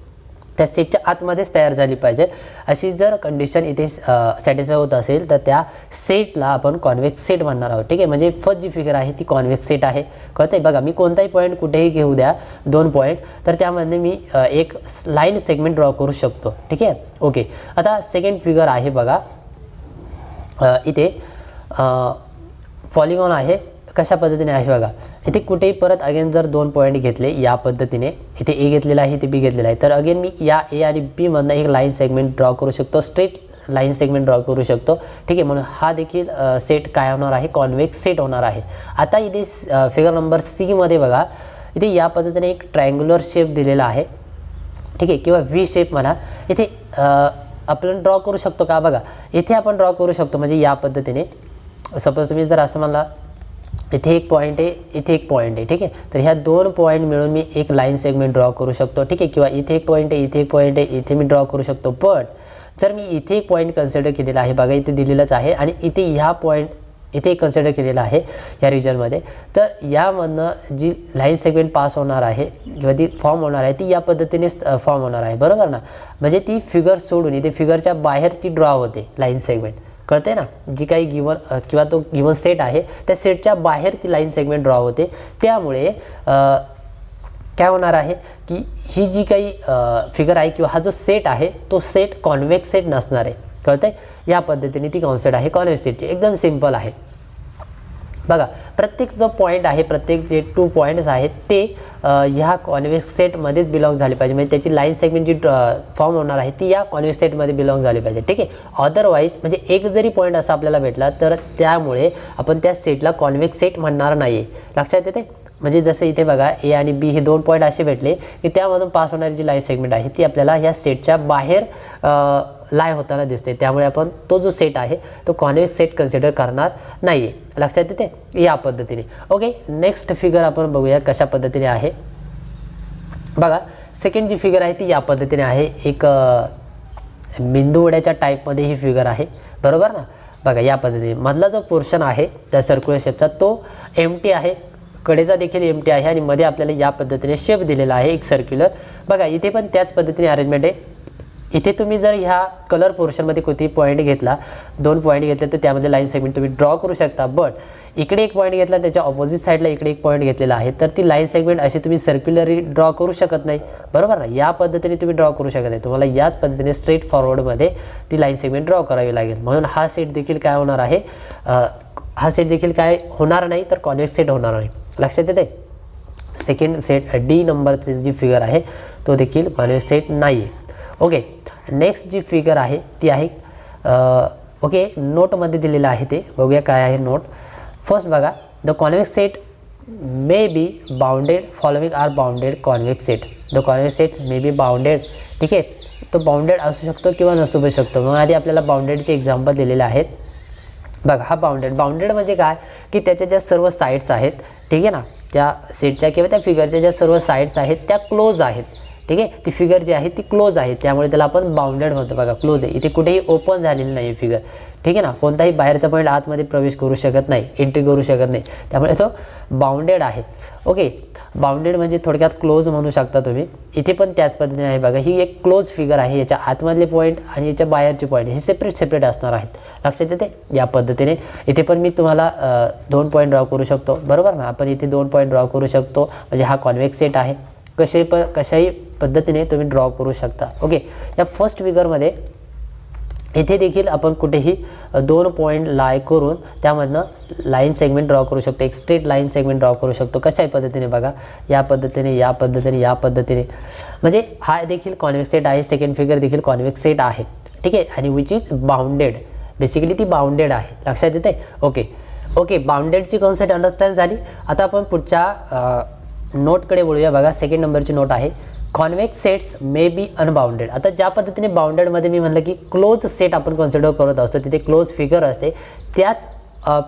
त्या सेटच्या आतमध्येच तयार झाली पाहिजे. अशी जर कंडिशन इथे सॅटिस्फाय होत असेल तर त्या सेटला आपण कॉन्वेक्स सेट म्हणणार आहोत. ठीक आहे, म्हणजे फर्स्ट जी फिगर आहे ती कॉन्वेक्स सेट आहे. कळतंय. बघा मी कोणताही पॉईंट कुठेही घेऊ द्या 2 पॉईंट, तर त्यामध्ये मी एक लाईन सेगमेंट ड्रॉ करू शकतो. ठीक आहे. ओके, आता सेकंड फिगर आहे बघा, इथे पॉलिगॉन आहे. कशा पद्धतीने आहे बघा, इथे कुठेही परत अगेन जर 2 पॉईंट घेतले या पद्धतीने, इथे ए घेतलेला आहे, इथे बी घेतलेला आहे, तर अगेन मी या ए आणि बी मधनं एक लाईन सेगमेंट ड्रॉ करू शकतो स्ट्रेट लाईन सेगमेंट ड्रॉ करू शकतो, ठीक आहे. म्हणून हा देखील सेट काय होणार आहे, कॉन्वेक्स सेट होणार आहे. आता इथे फिगर नंबर सी मध्ये बघा, इथे या पद्धतीने एक ट्रायंग्युलर शेप दिलेला आहे, ठीक आहे, किंवा व्ही शेप म्हणा. इथे आपण ड्रॉ करू शकतो का, बघा इथे आपण ड्रॉ करू शकतो. म्हणजे या पद्धतीने सपोज तुम्ही जर असं म्हणला इथे एक पॉईंट आहे, इथे एक पॉईंट आहे, ठीक आहे. तर ह्या दोन पॉईंट मिळून मी एक लाईन सेगमेंट ड्रॉ करू शकतो, ठीक आहे. किंवा इथे एक पॉईंट आहे, इथे एक पॉईंट आहे, इथे मी ड्रॉ करू शकतो. पण जर मी इथे एक पॉईंट कन्सिडर केलेला आहे, बघा इथे दिलेलंच आहे, आणि इथे ह्या पॉईंट इथे एक कन्सिडर केलेला आहे या रिजनमध्ये, तर यामधनं जी लाईन सेगमेंट पास होणार आहे किंवा ती फॉर्म होणार आहे ती या पद्धतीने फॉर्म होणार आहे, बरोबर ना. म्हणजे ती फिगर सोडून इथे फिगरच्या बाहेर ती ड्रॉ होते लाईन सेगमेंट, कळते ना. जी काही गिवन किंवा तो गिवन सेट आहे त्या सेटच्या बाहेर ती लाईन सेगमेंट ड्रॉ होते. त्यामुळे काय होणार आहे की ही जी काही फिगर आहे किंवा हा जो सेट आहे तो सेट कॉन्वेक्स सेट नसणार आहे, कळतंय. या पद्धतीने ती कॉन्सेप्ट आहे कॉन्वेक्स सेटची, एकदम सिंपल आहे. बघा प्रत्येक जो पॉईंट आहे, प्रत्येक जे 2 पॉईंट्स आहेत ते ह्या कॉन्वेक्स सेटमध्येच बिलॉंग झाले पाहिजे. म्हणजे त्याची लाईन सेगमेंट जी फॉर्म होणार आहे ती या कॉन्वेक्स सेटमध्ये बिलॉंग झाली पाहिजे, ठीक आहे. अदरवाईज म्हणजे एक जरी पॉईंट असा आपल्याला भेटला तर त्यामुळे आपण त्या सेटला कॉन्वेक्स सेट म्हणणार नाही आहे, लक्षात येते. म्हणजे जसं इथे बघा ए आणि बी हे 2 पॉईंट असे भेटले की त्यामधून पास होणारी जी लाईन सेगमेंट आहे ती आपल्याला ह्या सेटच्या बाहेर लाय होताना दिसते. त्यामुळे आपण तो जो सेट आहे तो कॉन्वेक्स सेट कन्सिडर करणार नाही आहे, लक्षात येते या पद्धतीने. ओके, नेक्स्ट फिगर आपण बघूया कशा पद्धतीने आहे. बघा सेकंड जी फिगर आहे ती या पद्धतीने आहे, एक बिंदू वड्याच्या टाईपमध्ये ही फिगर आहे, बरोबर ना. बघा या पद्धतीने मधला जो पोर्शन आहे त्या सर्क्युलर शेपचा तो एम्प्टी आहे, कडेचा देखील एम्प्टी आहे, आणि मध्ये आपल्याला या पद्धतीने शेप दिलेला आहे एक सर्क्युलर. बघा इथे पण त्याच पद्धतीने अरेंजमेंट आहे. इथे तुम्ही जर ह्या कलर पोर्शनमध्ये कोणतेही पॉईंट घेतला, 2 पॉईंट घेतले तर त्यामध्ये लाईन सेगमेंट तुम्ही ड्रॉ करू शकता. बट इकडे एक पॉईंट घेतला, त्याच्या ऑपोजिट साईडला इकडे एक पॉईंट घेतलेला आहे, तर ती लाईन सेगमेंट अशी तुम्ही सर्क्युलरली ड्रॉ करू शकत नाही, बरोबर ना. या पद्धतीने तुम्ही ड्रॉ करू शकत नाही, तुम्हाला याच पद्धतीने स्ट्रेट फॉरवर्डमध्ये ती लाईन सेगमेंट ड्रॉ करावी लागेल. म्हणून हा सेट देखील काय होणार आहे, हा सेट देखील काय होणार नाही तर कॉन्वेक्स सेट होणार नाही, लक्षात येते. सेकंड सेट डी नंबरची जी फिगर आहे तो देखील कॉन्वेक्स सेट नाही आहे. ओके, नेक्स्ट जी फिगर आहे ती आहे ओके नोटमध्ये दिलेलं आहे, ते बघूया काय आहे नोट. फर्स्ट बघा, the convex set may be bounded following are bounded convex set. The convex set may be bounded, ठीक आहे. तो बाउंडेड असू शकतो किंवा नसू शकतो. मग आधी आपल्याला बाउंडेडचे एक्झाम्पल दिलेले आहेत. बघा हा बाउंडेड म्हणजे काय की त्याच्या ज्या सर्व साईड्स आहेत, ठीक आहे ना, त्या सेटच्या किंवा त्या फिगरच्या ज्या सर्व साईड्स आहेत त्या क्लोज आहेत, ठीक आहे. ती फिगर जी आहे ती क्लोज आहे, त्यामुळे त्याला आपण बाउंडेड म्हणतो. बघा क्लोज आहे, इथे कुठेही ओपन झालेली नाही फिगर, ठीक आहे ना. कोणताही बाहेरचा पॉईंट आतमध्ये प्रवेश करू शकत नाही, एंट्री करू शकत नाही, त्यामुळे तो बाउंडेड आहे. ओके, बाउंडेड म्हणजे थोडक्यात क्लोज म्हणू शकता तुम्ही. इथे पण त्याच पद्धतीने आहे. बघा ही एक क्लोज फिगर आहे, याच्या आतमधले पॉईंट आणि याच्या बाहेरचे पॉईंट हे सेपरेट असणार आहेत, लक्षात येते. या पद्धतीने इथे पण मी तुम्हाला 2 पॉईंट ड्रॉ करू शकतो, बरोबर ना. आपण इथे 2 पॉईंट ड्रॉ करू शकतो, म्हणजे हा कॉन्वेक्स सेट आहे. कशाही पद्धतीने तुम्ही ड्रॉ करू शकता. ओके, या फर्स्ट फिगरमध्ये इथे देखील आपण कुठेही 2 पॉईंट लाय करून त्यामधनं लाईन सेगमेंट ड्रॉ करू शकतो, एक स्ट्रेट लाईन सेगमेंट ड्रॉ करू शकतो. कशाही पद्धतीने बघा, या पद्धतीने या पद्धतीने या पद्धतीने, म्हणजे हा देखील कॉन्वेक्स सेट आहे. सेकंड फिगर देखील कॉन्वेक्स सेट आहे, ठीक आहे, आणि विच इज बाउंडेड. बेसिकली ती बाउंडेड आहे, लक्षात येते. ओके, बाउंडेडची कॉन्सेप्ट अंडरस्टँड झाली. आता आपण पुढच्या नोटकडे बोलूया. बघा सेकंड नंबरची नोट आहे, convex sets may be unbounded. आता ज्या पद्धतीने बाउंडेडमध्ये मी म्हणलं की क्लोज सेट आपण कन्सिडर करत असतो, तिथे क्लोज फिगर असते, त्याच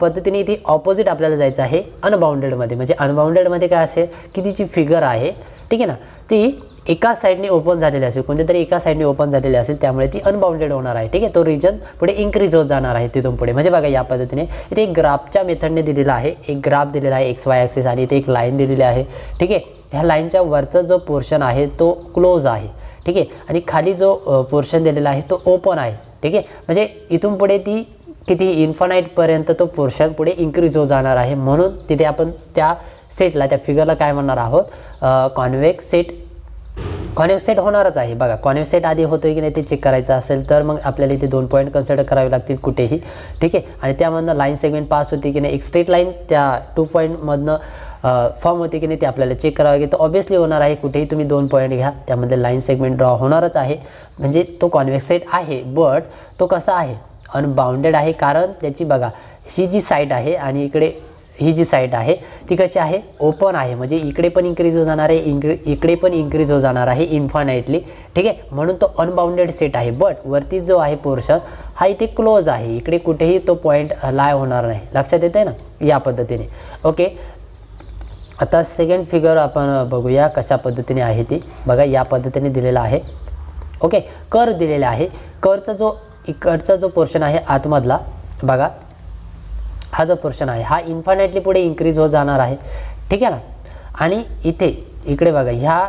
पद्धतीने इथे ऑपोजिट आपल्याला जायचं आहे अनबाउंडेडमध्ये. म्हणजे अनबाउंडेडमध्ये काय असेल की ती जी फिगर आहे, ठीक आहे ना, ती एका साईडने ओपन झालेली असेल, कोणत्यातरी एका साईडने ओपन झालेली असेल, त्यामुळे ती अनबाउंडेड होणार आहे, ठीक आहे. तो रिजन पुढे इन्क्रीज होत जाणार आहे तिथून पुढे. म्हणजे बघा या पद्धतीने इथे एक ग्राफच्या मेथडने दिलेला आहे, एक ग्राफ दिलेला आहे XY ॲक्सिस, आणि इथे एक लाईन दिलेली आहे, ठीक आहे. ह्या लाईनच्या वरचा जो पोर्शन आहे तो क्लोज आहे, ठीक आहे, आणि खाली जो पोर्शन दिलेला आहे तो ओपन आहे, ठीक आहे. म्हणजे इथून पुढे ती किती इन्फानाईटपर्यंत तो पोर्शन पुढे इन्क्रीज होत जाणार आहे. म्हणून तिथे आपण त्या सेटला, त्या फिगरला काय म्हणणार आहोत, कॉन्वेक्स सेट होणारच आहे. बघा कॉन्वेक्स सेट आधी होतोय की नाही ते चेक करायचं असेल तर मग आपल्याला इथे 2 पॉईंट कन्सिडर करावे लागतील कुठेही, ठीक आहे. आणि त्यामधनं लाईन सेगमेंट पास होती की नाही, एक स्ट्रेट लाईन त्या 2 पॉईंटमधनं फॉर्म होते की नाही ते आपल्याला चेक करावं लागेल. तर ऑब्वियसली होणार आहे. कुठेही तुम्ही 2 पॉईंट घ्या त्यामध्ये लाईन सेगमेंट ड्रॉ होणारच आहे. म्हणजे तो कॉन्व्हेक्स सेट आहे, बट तो कसा आहे, अनबाउंडेड आहे. कारण त्याची बघा ही जी साईड आहे आणि इकडे ही जी साईड आहे ती कशी आहे, ओपन आहे. म्हणजे इकडे पण इन्क्रीज हो जाणार आहे, इकडे पण इन्क्रीज हो जाणार आहे इन्फानाइटली. ठीक आहे, म्हणून तो अनबाउंडेड सेट आहे. बट वरती जो आहे पोर्शन हा इथे क्लोज आहे. इकडे कुठेही तो पॉईंट लाय होणार नाही. लक्षात येते ना या पद्धतीने. ओके, आता सेकंड फिगर आपण बघूया कशा पद्धतीने आहे ती. बघा या पद्धतीने दिलेला आहे. ओके, कर्व दिलेला आहे. कर्वचा जो इकडचा जो पोर्शन आहे आतमधला बघा, हा जो पोर्शन आहे हा इन्फानाइटली पुढे इन्क्रीज होत जाणार आहे. ठीक आहे ना. आणि इकडे बघा ह्या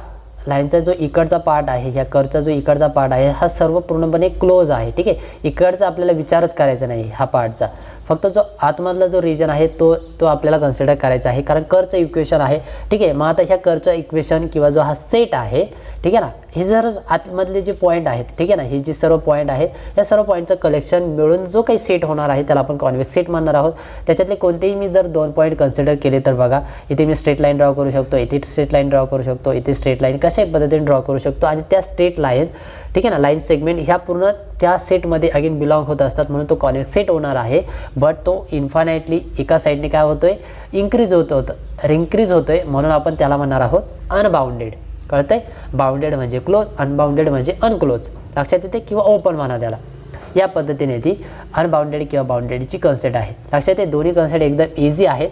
लाईनचा जो इकडचा पार्ट आहे, ह्या कर्वचा जो इकडचा पार्ट आहे हा सर्व पूर्णपणे क्लोज आहे. ठीक आहे, इकडचा आपल्याला विचारच करायचा नाही हा पार्टचा. फक्त जो आतमधला जो रिजन आहे तो आपल्याला कन्सिडर करायचा आहे, कारण कर्वचं इक्वेशन आहे. ठीक आहे, मग आता ह्या कर्वचं इक्वेशन किंवा जो हा सेट आहे, ठीक आहे ना, हे जर आतमधले जे पॉईंट आहेत, ठीक आहे ना, हे जे सर्व पॉईंट आहेत या सर्व पॉईंटचं कलेक्शन मिळून जो काही सेट होणार आहे त्याला आपण कॉन्व्हेक्स सेट म्हणणार आहोत. त्याच्यातले कोणतेही मी जर 2 पॉईंट कन्सिडर केले तर बघा इथे मी स्ट्रेट लाईन ड्रॉ करू शकतो, इथे स्ट्रेट लाईन ड्रॉ करू शकतो, इथे स्ट्रेट लाईन कशा पद्धतीने ड्रॉ करू शकतो. आणि त्या स्ट्रेट लाईन, ठीक आहे ना, लाईन सेगमेंट ह्या पूर्ण त्या सेटमध्ये अगेन बिलॉंग होत असतात. म्हणून तो कॉन्व्हेक्स सेट होणार आहे. बट तो इन्फानाइटली एका साईडने काय होतोय, इन्क्रीज रिंक्रीज होतोय. म्हणून आपण त्याला म्हणणार आहोत अनबाउंडेड. कळतंय, बाउंडेड म्हणजे क्लोज, अनबाउंडेड म्हणजे अनक्लोज. लक्षात येते, किंवा ओपन म्हणा त्याला. या पद्धतीने ती अनबाउंडेड किंवा बाउंडेडची कॉन्सेप्ट आहे. लक्षात येते, दोन्ही कॉन्सेप्ट एकदम इझी आहेत.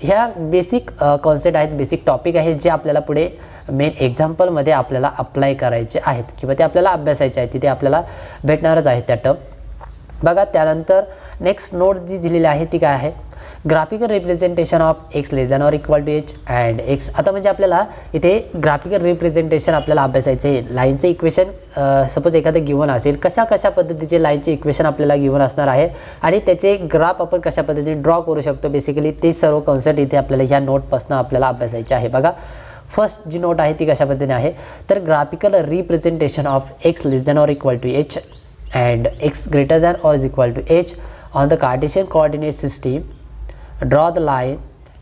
ह्या बेसिक कॉन्सेप्ट आहेत, बेसिक टॉपिक आहेत जे आपल्याला पुढे मेन एक्झाम्पलमध्ये आपल्याला अप्लाय करायचे आहेत किंवा ते आपल्याला अभ्यासायचे आहेत. तिथे आपल्याला भेटणारच आहेत त्या टर्म. बघा त्यानंतर नेक्स्ट नोट जी दिलेली आहे ती काय आहे, graphical representation of x less than or equal to h and x. आता म्हणजे आपल्याला इथे ग्राफिकल रिप्रेझेंटेशन आपल्याला अभ्यासायचे आहे. लाईनचे इक्वेशन सपोज एखादं गिवन असेल, कशा पद्धतीचे लाईनचे इक्वेशन आपल्याला गिवन असणार आहे आणि त्याचे ग्राफ आपण कशा पद्धतीने ड्रॉ करू शकतो. बेसिकली ते सर्व कॉन्सेप्ट इथे आपल्याला ह्या नोटपासून आपल्याला अभ्यासायचे आहे. बघा फर्स्ट जी नोट आहे ती कशा पद्धतीने आहे, तर graphical representation of x less than or equal to h and x greater than or is equal to h on the Cartesian coordinate system. Draw the line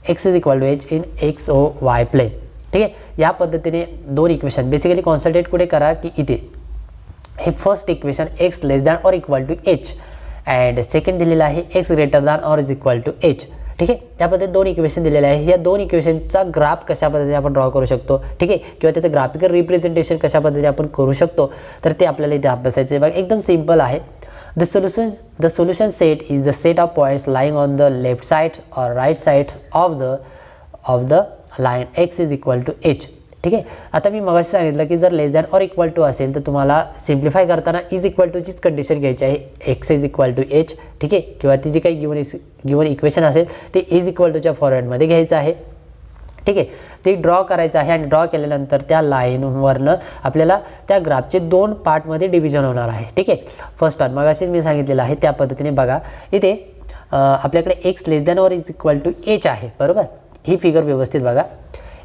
x is equal to h in x o y plane. ठीक आहे, या पद्धतीने 2 equation basically concentrate कुठे करा की इथे हे first equation x less than or equal to h and second दिलेला आहे x greater than or is equal to h. ठीक आहे, त्या पद्धतीने 2 इक्वेशन दिलेले आहे. या 2 इक्वेशनचा ग्राफ कशा पद्धतीने आपण ड्रॉ करू शकतो, ठीक आहे, किंवा त्याचं ग्राफिकल रिप्रेझेंटेशन कशा पद्धतीने आपण करू शकतो, तर ते आपल्याला इथे अभ्यासायचं आहे. बघा एकदम सिंपल आहे. The solution set is the set of points lying on the left side or right side of the line x is equal to h. ठीक आहे, आता मी मगाशी सांगितलं की जर less than or equal to असेल तर तुम्हाला सिम्प्लिफाय करताना इज इक्वल टूचीच कंडिशन घ्यायची आहे, x is equal to h. ठीक आहे, किंवा ती जी काही गिवन इक्वेशन असेल ते इज इक्वल टूच्या फॉर्मॅटमध्ये घ्यायचं आहे. ठीक आहे, ते ड्रॉ करायचं आहे आणि ड्रॉ केल्यानंतर त्या लाईनवरनं आपल्याला त्या ग्राफचे 2 पार्टमध्ये डिव्हिजन होणार आहे. ठीक आहे, फर्स्ट पार्ट मग असेच मी सांगितलेलं आहे त्या पद्धतीने. बघा इथे आपल्याकडे x less than or is equal to h आहे. बरोबर, ही फिगर व्यवस्थित बघा.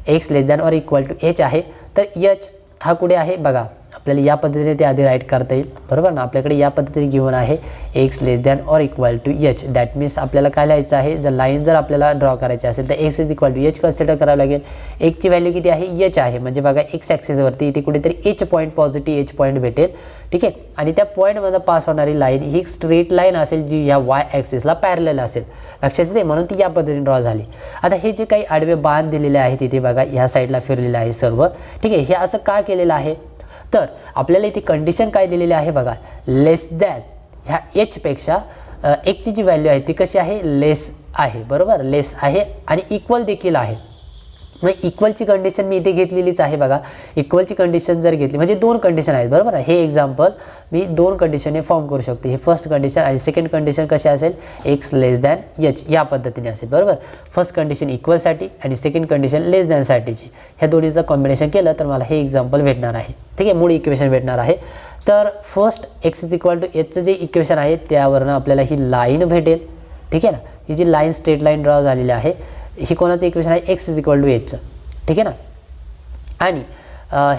X less than or equal to h आहे, तर एच हा कुठे आहे बघा, आपल्याला या पद्धतीने ते आधी राईट करता येईल. बरोबर ना, आपल्याकडे या पद्धतीने गिवन आहे x less than or equal to h. That means आपल्याला काय लिहायचं आहे, जर लाईन जर आपल्याला ड्रॉ करायची असेल तर x is equal to h consider करावं लागेल. एक्सची व्हॅल्यू किती आहे, एच आहे. म्हणजे बघा एक्स ॲक्सिसवरती इथे कुठेतरी H point, positive H point भेटेल. ठीक आहे, आणि त्या पॉईंटमध्ये पास होणारी लाईन ही स्ट्रेट लाईन असेल जी या वाय ॲक्सिसला पॅरलेल असेल. लक्षात येते, म्हणून ती या पद्धतीने ड्रॉ झाली. आता हे जे काही आडवे बाण दिलेले आहेत तिथे बघा ह्या साईडला फिरलेलं आहे सर्व. ठीक आहे, हे असं का केलेलं आहे, तर आपल्याला इथे कंडिशन काय दिलेली आहे बघा, लेस दॅन ह्या एचपेक्षा एकची जी व्हॅल्यू आहे ती कशी आहे, लेस आहे. बरोबर, लेस आहे आणि इक्वल देखील आहे. मग इक्वलची कंडिशन मी इथे घेतलेलीच आहे. बघा इक्वलची कंडिशन जर घेतली म्हणजे 2 कंडिशन आहेत. बरोबर, हे एक्झाम्पल मी 2 कंडिशनने फॉर्म करू शकतो. हे फर्स्ट कंडिशन आणि सेकंड कंडिशन कशी असेल, एक्स लेस दॅन एच या पद्धतीने असेल. बरोबर, फर्स्ट कंडिशन इक्वलसाठी आणि सेकंड कंडिशन लेस दॅनसाठीची, ह्या दोन्हीचं कॉम्बिनेशन केलं तर मला हे एक्झाम्पल भेटणार आहे. ठीक आहे, मूळ इक्वेशन भेटणार आहे. तर first X is equal to एचचं जे इक्वेशन आहे त्यावरनं आपल्याला ही लाईन भेटेल. ठीक आहे ना, ही जी लाईन स्ट्रेट लाईन ड्रॉ झालेली आहे ही कोणाचं इक्वेशन आहे, एक्स इज इक्वल टू एचचं. ठीक आहे ना, आणि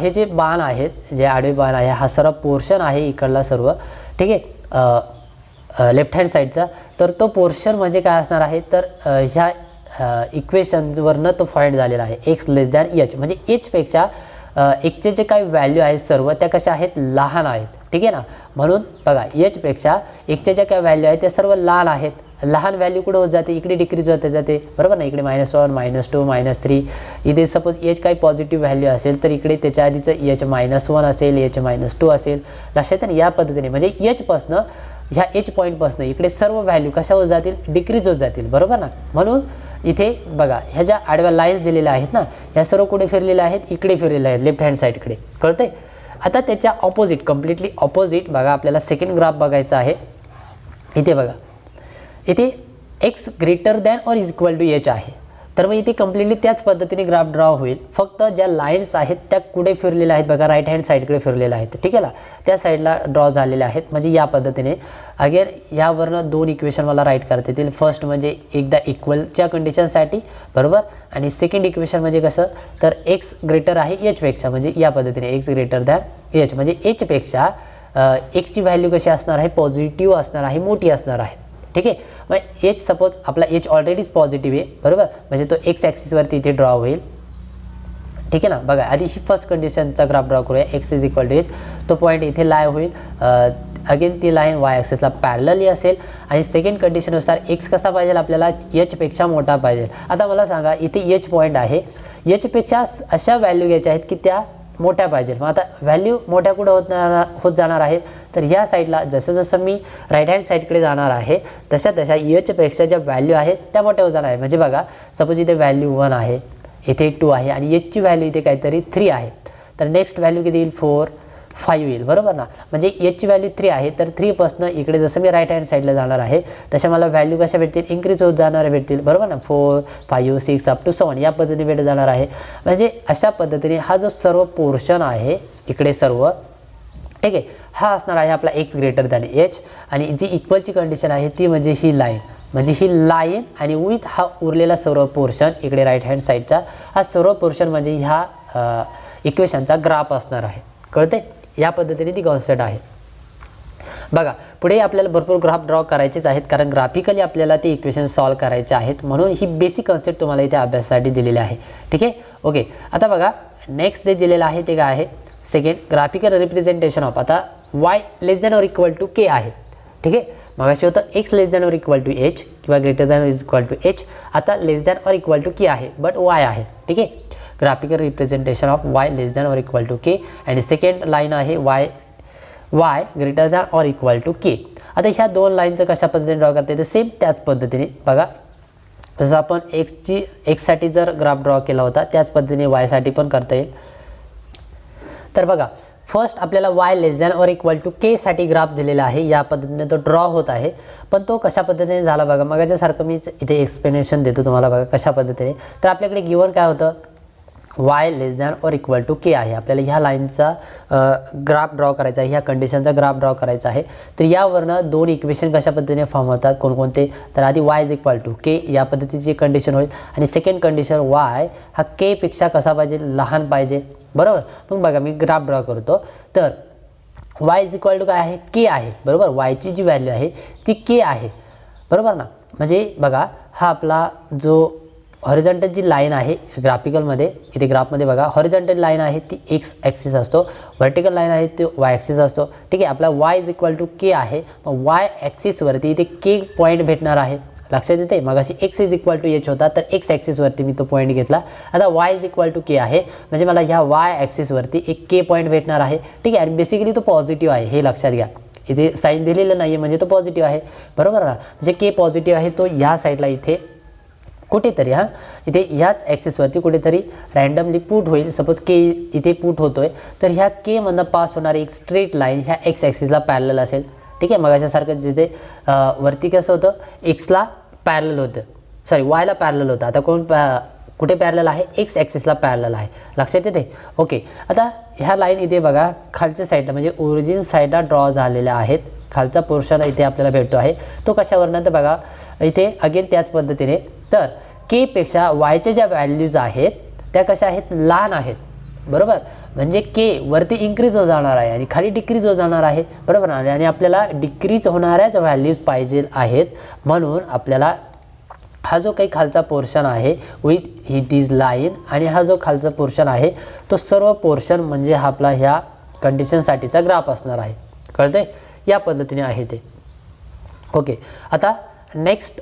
हे जे बाण आहेत, जे आडवे बाण आहे हा सर्व पोर्शन आहे इकडला सर्व. ठीक आहे, लेफ्ट हँड साईडचा. तर तो पोर्शन म्हणजे काय असणार आहे, तर ह्या इक्वेशनवरनं तो फाइंड झालेला आहे एक्स लेस दॅन एच, म्हणजे एचपेक्षा एकचे जे काही व्हॅल्यू आहेत सर्व त्या कशा आहेत, लहान आहेत. ठीक आहे ना. म्हणून बघा एचपेक्षा एकच्या ज्या काही व्हॅल्यू आहेत त्या सर्व लहान आहेत. लहान व्हॅल्यू कुठे होत जाते, इकडे डिक्रीज होते जाते, बरोबर ना. इकडे -1 -2 -3. इथे सपोज एच काही पॉझिटिव्ह व्हॅल्यू असेल तर इकडे त्याच्या आधीचं एच -1 असेल, एच -2 असेल. लक्षात आहे ना. या पद्धतीने म्हणजे एचपासनं ह्या एच पॉईंटपासनं इकडे सर्व व्हॅल्यू कशा होत जातील, डिक्रीज होत जातील, बरोबर ना. म्हणून इथे बघा ह्या ज्या आडव्या लाईन्स दिलेल्या आहेत ना, ह्या सर्व कुठे फिरलेल्या आहेत, इकडे फिरलेल्या आहेत, लेफ्ट हँड साईडकडे. कळतंय. आता त्याच्या ऑपोजिट, कम्प्लिटली ऑपोजिट बघा आपल्याला सेकंड ग्राफ बघायचा आहे. इथे बघा, इथे x greater than or is equal to h आहे. तर मग इथे कम्प्लिटली त्याच पद्धतीने ग्राफ ड्रॉ होईल. फक्त ज्या लाईन्स आहेत त्या कुठे फिरलेल्या आहेत बघा, राईट हँड साईडकडे फिरलेल्या आहेत. ठीक आहे ना. त्या साईडला ड्रॉ झालेल्या आहेत. म्हणजे या पद्धतीने अगेन यावरनं दोन इक्वेशन मला राईट करता येतील. फर्स्ट म्हणजे एकदा इक्वलच्या कंडिशनसाठी, बरोबर. आणि सेकंड इक्वेशन म्हणजे कसं, तर एक्स ग्रेटर आहे एचपेक्षा, म्हणजे या पद्धतीने एक्स ग्रेटर दॅन एच, म्हणजे एचपेक्षा एक्सची व्हॅल्यू कशी असणार आहे, पॉझिटिव्ह असणार आहे, मोठी असणार आहे. ठीक आहे. मग एच सपोज आपला एच ऑलरेडीच पॉझिटिव्ह आहे, बरोबर. म्हणजे तो एक्स ॲक्सिसवरती इथे ड्रॉ होईल. ठीक आहे ना. बघा आधी ही फर्स्ट कंडिशनचा ग्राफ ड्रॉ करूया. X is equal to h, तो पॉईंट इथे लाय होईल. अगेन ती लाईन वाय ॲक्सिसला पॅरलली असेल. आणि सेकंड कंडिशननुसार एक्स कसा पाहिजे आपल्याला, एचपेक्षा मोठा पाहिजे. आता मला सांगा इथे एच पॉईंट आहे, एचपेक्षा अशा व्हॅल्यू घ्यायच्या आहेत की त्या मोठ्या पाहिजे. मग आता व्हॅल्यू मोठ्या कुठं होत जाणार आहे, तर ह्या साईडला जसं जसं मी राईट हँड साईडकडे जाणार आहे तशा तशा एचपेक्षा ज्या व्हॅल्यू आहेत त्या मोठ्या होत जाणार आहे. म्हणजे बघा सपोज इथे व्हॅल्यू 1 आहे, इथे 2 आहे आणि एचची व्हॅल्यू इथे काहीतरी 3 आहे. तर नेक्स्ट व्हॅल्यू किती येईल, 4 5 येईल, बरोबर ना. म्हणजे एचची व्हॅल्यू 3 आहे, तर 3पासनं इकडे जसं मी राईट हँड साईडला जाणार आहे तशा मला व्हॅल्यू कशा भेटतील, इन्क्रीज होत जाणारे भेटतील, बरोबर ना. 4 5 6 अप टू 7 या पद्धतीने भेटत जाणार आहे. म्हणजे अशा पद्धतीने हा जो सर्व पोर्शन आहे इकडे सर्व, ठीक आहे, हा असणार आहे आपला एक्स ग्रेटर दॅन एच. आणि जी इक्वलची कंडिशन आहे ती म्हणजे ही लाईन, म्हणजे ही लाईन आणि विथ हा उरलेला सर्व पोर्शन इकडे राईट हँड साईडचा हा सर्व पोर्शन म्हणजे ह्या इक्वेशनचा ग्राफ असणार आहे. कळते. या पद्धतीने ती कॉन्सेप्ट आहे. बघा पुढे आपल्याला भरपूर ग्राफ ड्रॉ करायचेच आहेत, कारण ग्राफिकली आपल्याला ते इक्वेशन सॉल्व करायचे आहेत. म्हणून ही बेसिक कॉन्सेप्ट तुम्हाला इथे अभ्यासासाठी दिलेली आहे. ठीक आहे. ओके. आता बघा नेक्स्ट जे दिलेलं आहे ते काय आहे, सेकंड ग्राफिकल रिप्रेझेंटेशन ऑफ. आता Y less than or equal to के आहे. ठीक आहे. मग असे होतं X less than or equal to H किंवा greater than or is equal to H. आता less than or equal to के आहे, बट वाय आहे. ठीक आहे. Graphical representation of Y less than or equal to K. आणि second line आहे Y greater than or equal to के. आता ह्या दोन लाईनचं कशा पद्धतीने ड्रॉ करता येते, सेम त्याच पद्धतीने बघा जसं आपण एक्ससाठी जर ग्राफ ड्रॉ केला होता त्याच पद्धतीने वायसाठी पण करता येईल. तर बघा फर्स्ट आपल्याला Y less than or equal to K साठी ग्राफ दिलेला आहे. या पद्धतीने तो ड्रॉ होत आहे, पण तो कशा पद्धतीने झाला बघा. मगाच्यासारखं मी इथे एक्सप्लेनेशन देतो तुम्हाला. बघा कशा पद्धतीने. तर आपल्याकडे गिवन काय होतं, Y less than or equal to के आहे. आपल्याला ह्या लाईनचा ग्राफ ड्रॉ करायचा आहे, ह्या कंडिशनचा ग्राफ ड्रॉ करायचा आहे. तर यावरनं दोन इक्वेशन कशा पद्धतीने फॉर्म होतात, कोणकोणते, तर आधी वाय इज इक्वल टू के या पद्धतीची कंडिशन होईल. आणि सेकंड कंडिशन वाय हा के पेक्षा कसा पाहिजे, लहान पाहिजे, बरोबर. मग बघा मी ग्राफ ड्रॉ करतो. तर वाय इज इक्वल टू काय आहे, के आहे, बरोबर. वायची जी व्हॅल्यू आहे ती के आहे, बरोबर ना. म्हणजे बघा हा आपला जो हॉरिझॉन्टल जी लाईन आहे ग्राफिकलमध्ये, इथे ग्राफमध्ये बघा हॉरिझॉन्टल लाईन आहे ती एक्स ॲक्सिस असतो, व्हर्टिकल लाईन आहे तो वाय ॲक्सिस असतो. ठीक आहे. आपला वाय इज इक्वल टू के आहे. मग वाय ॲक्सिसवरती इथे के पॉईंट भेटणार आहे. लक्षात येते. मग अशी x is equal to h होता, तर एक्स ॲक्सिसवरती मी तो पॉईंट घेतला. आता वाय इज इक्वल टू के आहे, म्हणजे मला ह्या वाय ॲक्सिसवरती एक के पॉईंट भेटणार आहे. ठीक आहे. आणि बेसिकली तो पॉझिटिव्ह आहे, हे लक्षात घ्या. इथे साईन दिलेलं नाही आहे म्हणजे तो पॉझिटिव्ह आहे, बरोबर ना. म्हणजे के पॉझिटिव्ह आहे, तो ह्या साईडला इथे कुठेतरी इथे ह्याच ॲक्सिसवरती कुठेतरी रँडमली पुट होईल. सपोज के इथे पुट होतो आहे, तर ह्या के मधनं पास होणारी एक स्ट्रेट लाईन ह्या एक्स ॲक्सिसला पॅरलल असेल. ठीक आहे. मग अशासारखं जिथे वरती कसं होतं, एक्सला पॅरलल होतं, सॉरी वायला पॅरलल होतं. आता कुठे पॅरलल आहे, एक्स ॲक्सिसला पॅरलल आहे. लक्षात येते. ओके. आता ह्या लाईन इथे बघा खालच्या साईडला म्हणजे ओरिजिन साईडला ड्रॉ झालेल्या आहेत. खालचा पोर्शन इथे आपल्याला भेटतो आहे, तो कशावरनं तर बघा इथे अगेन त्याच पद्धतीने. तर के पेक्षा वायच्या ज्या व्हॅल्यूज आहेत त्या कशा आहेत, लहान आहेत, बरोबर. म्हणजे के वरती इन्क्रीज होत जाणार आहे आणि खाली डिक्रीज होत जाणार आहे, बरोबर ना. आणि आपल्याला डिक्रीज होणाऱ्याच व्हॅल्यूज पाहिजे आहेत. म्हणून आपल्याला हा जो काही खालचा पोर्शन आहे विथ ही दिस लाईन आणि हा जो खालचा पोर्शन आहे तो सर्व पोर्शन म्हणजे हा आपला ह्या कंडिशनसाठीचा ग्राफ असणार आहे. कळतंय? या पद्धतीने आहे ते. ओके, आता नेक्स्ट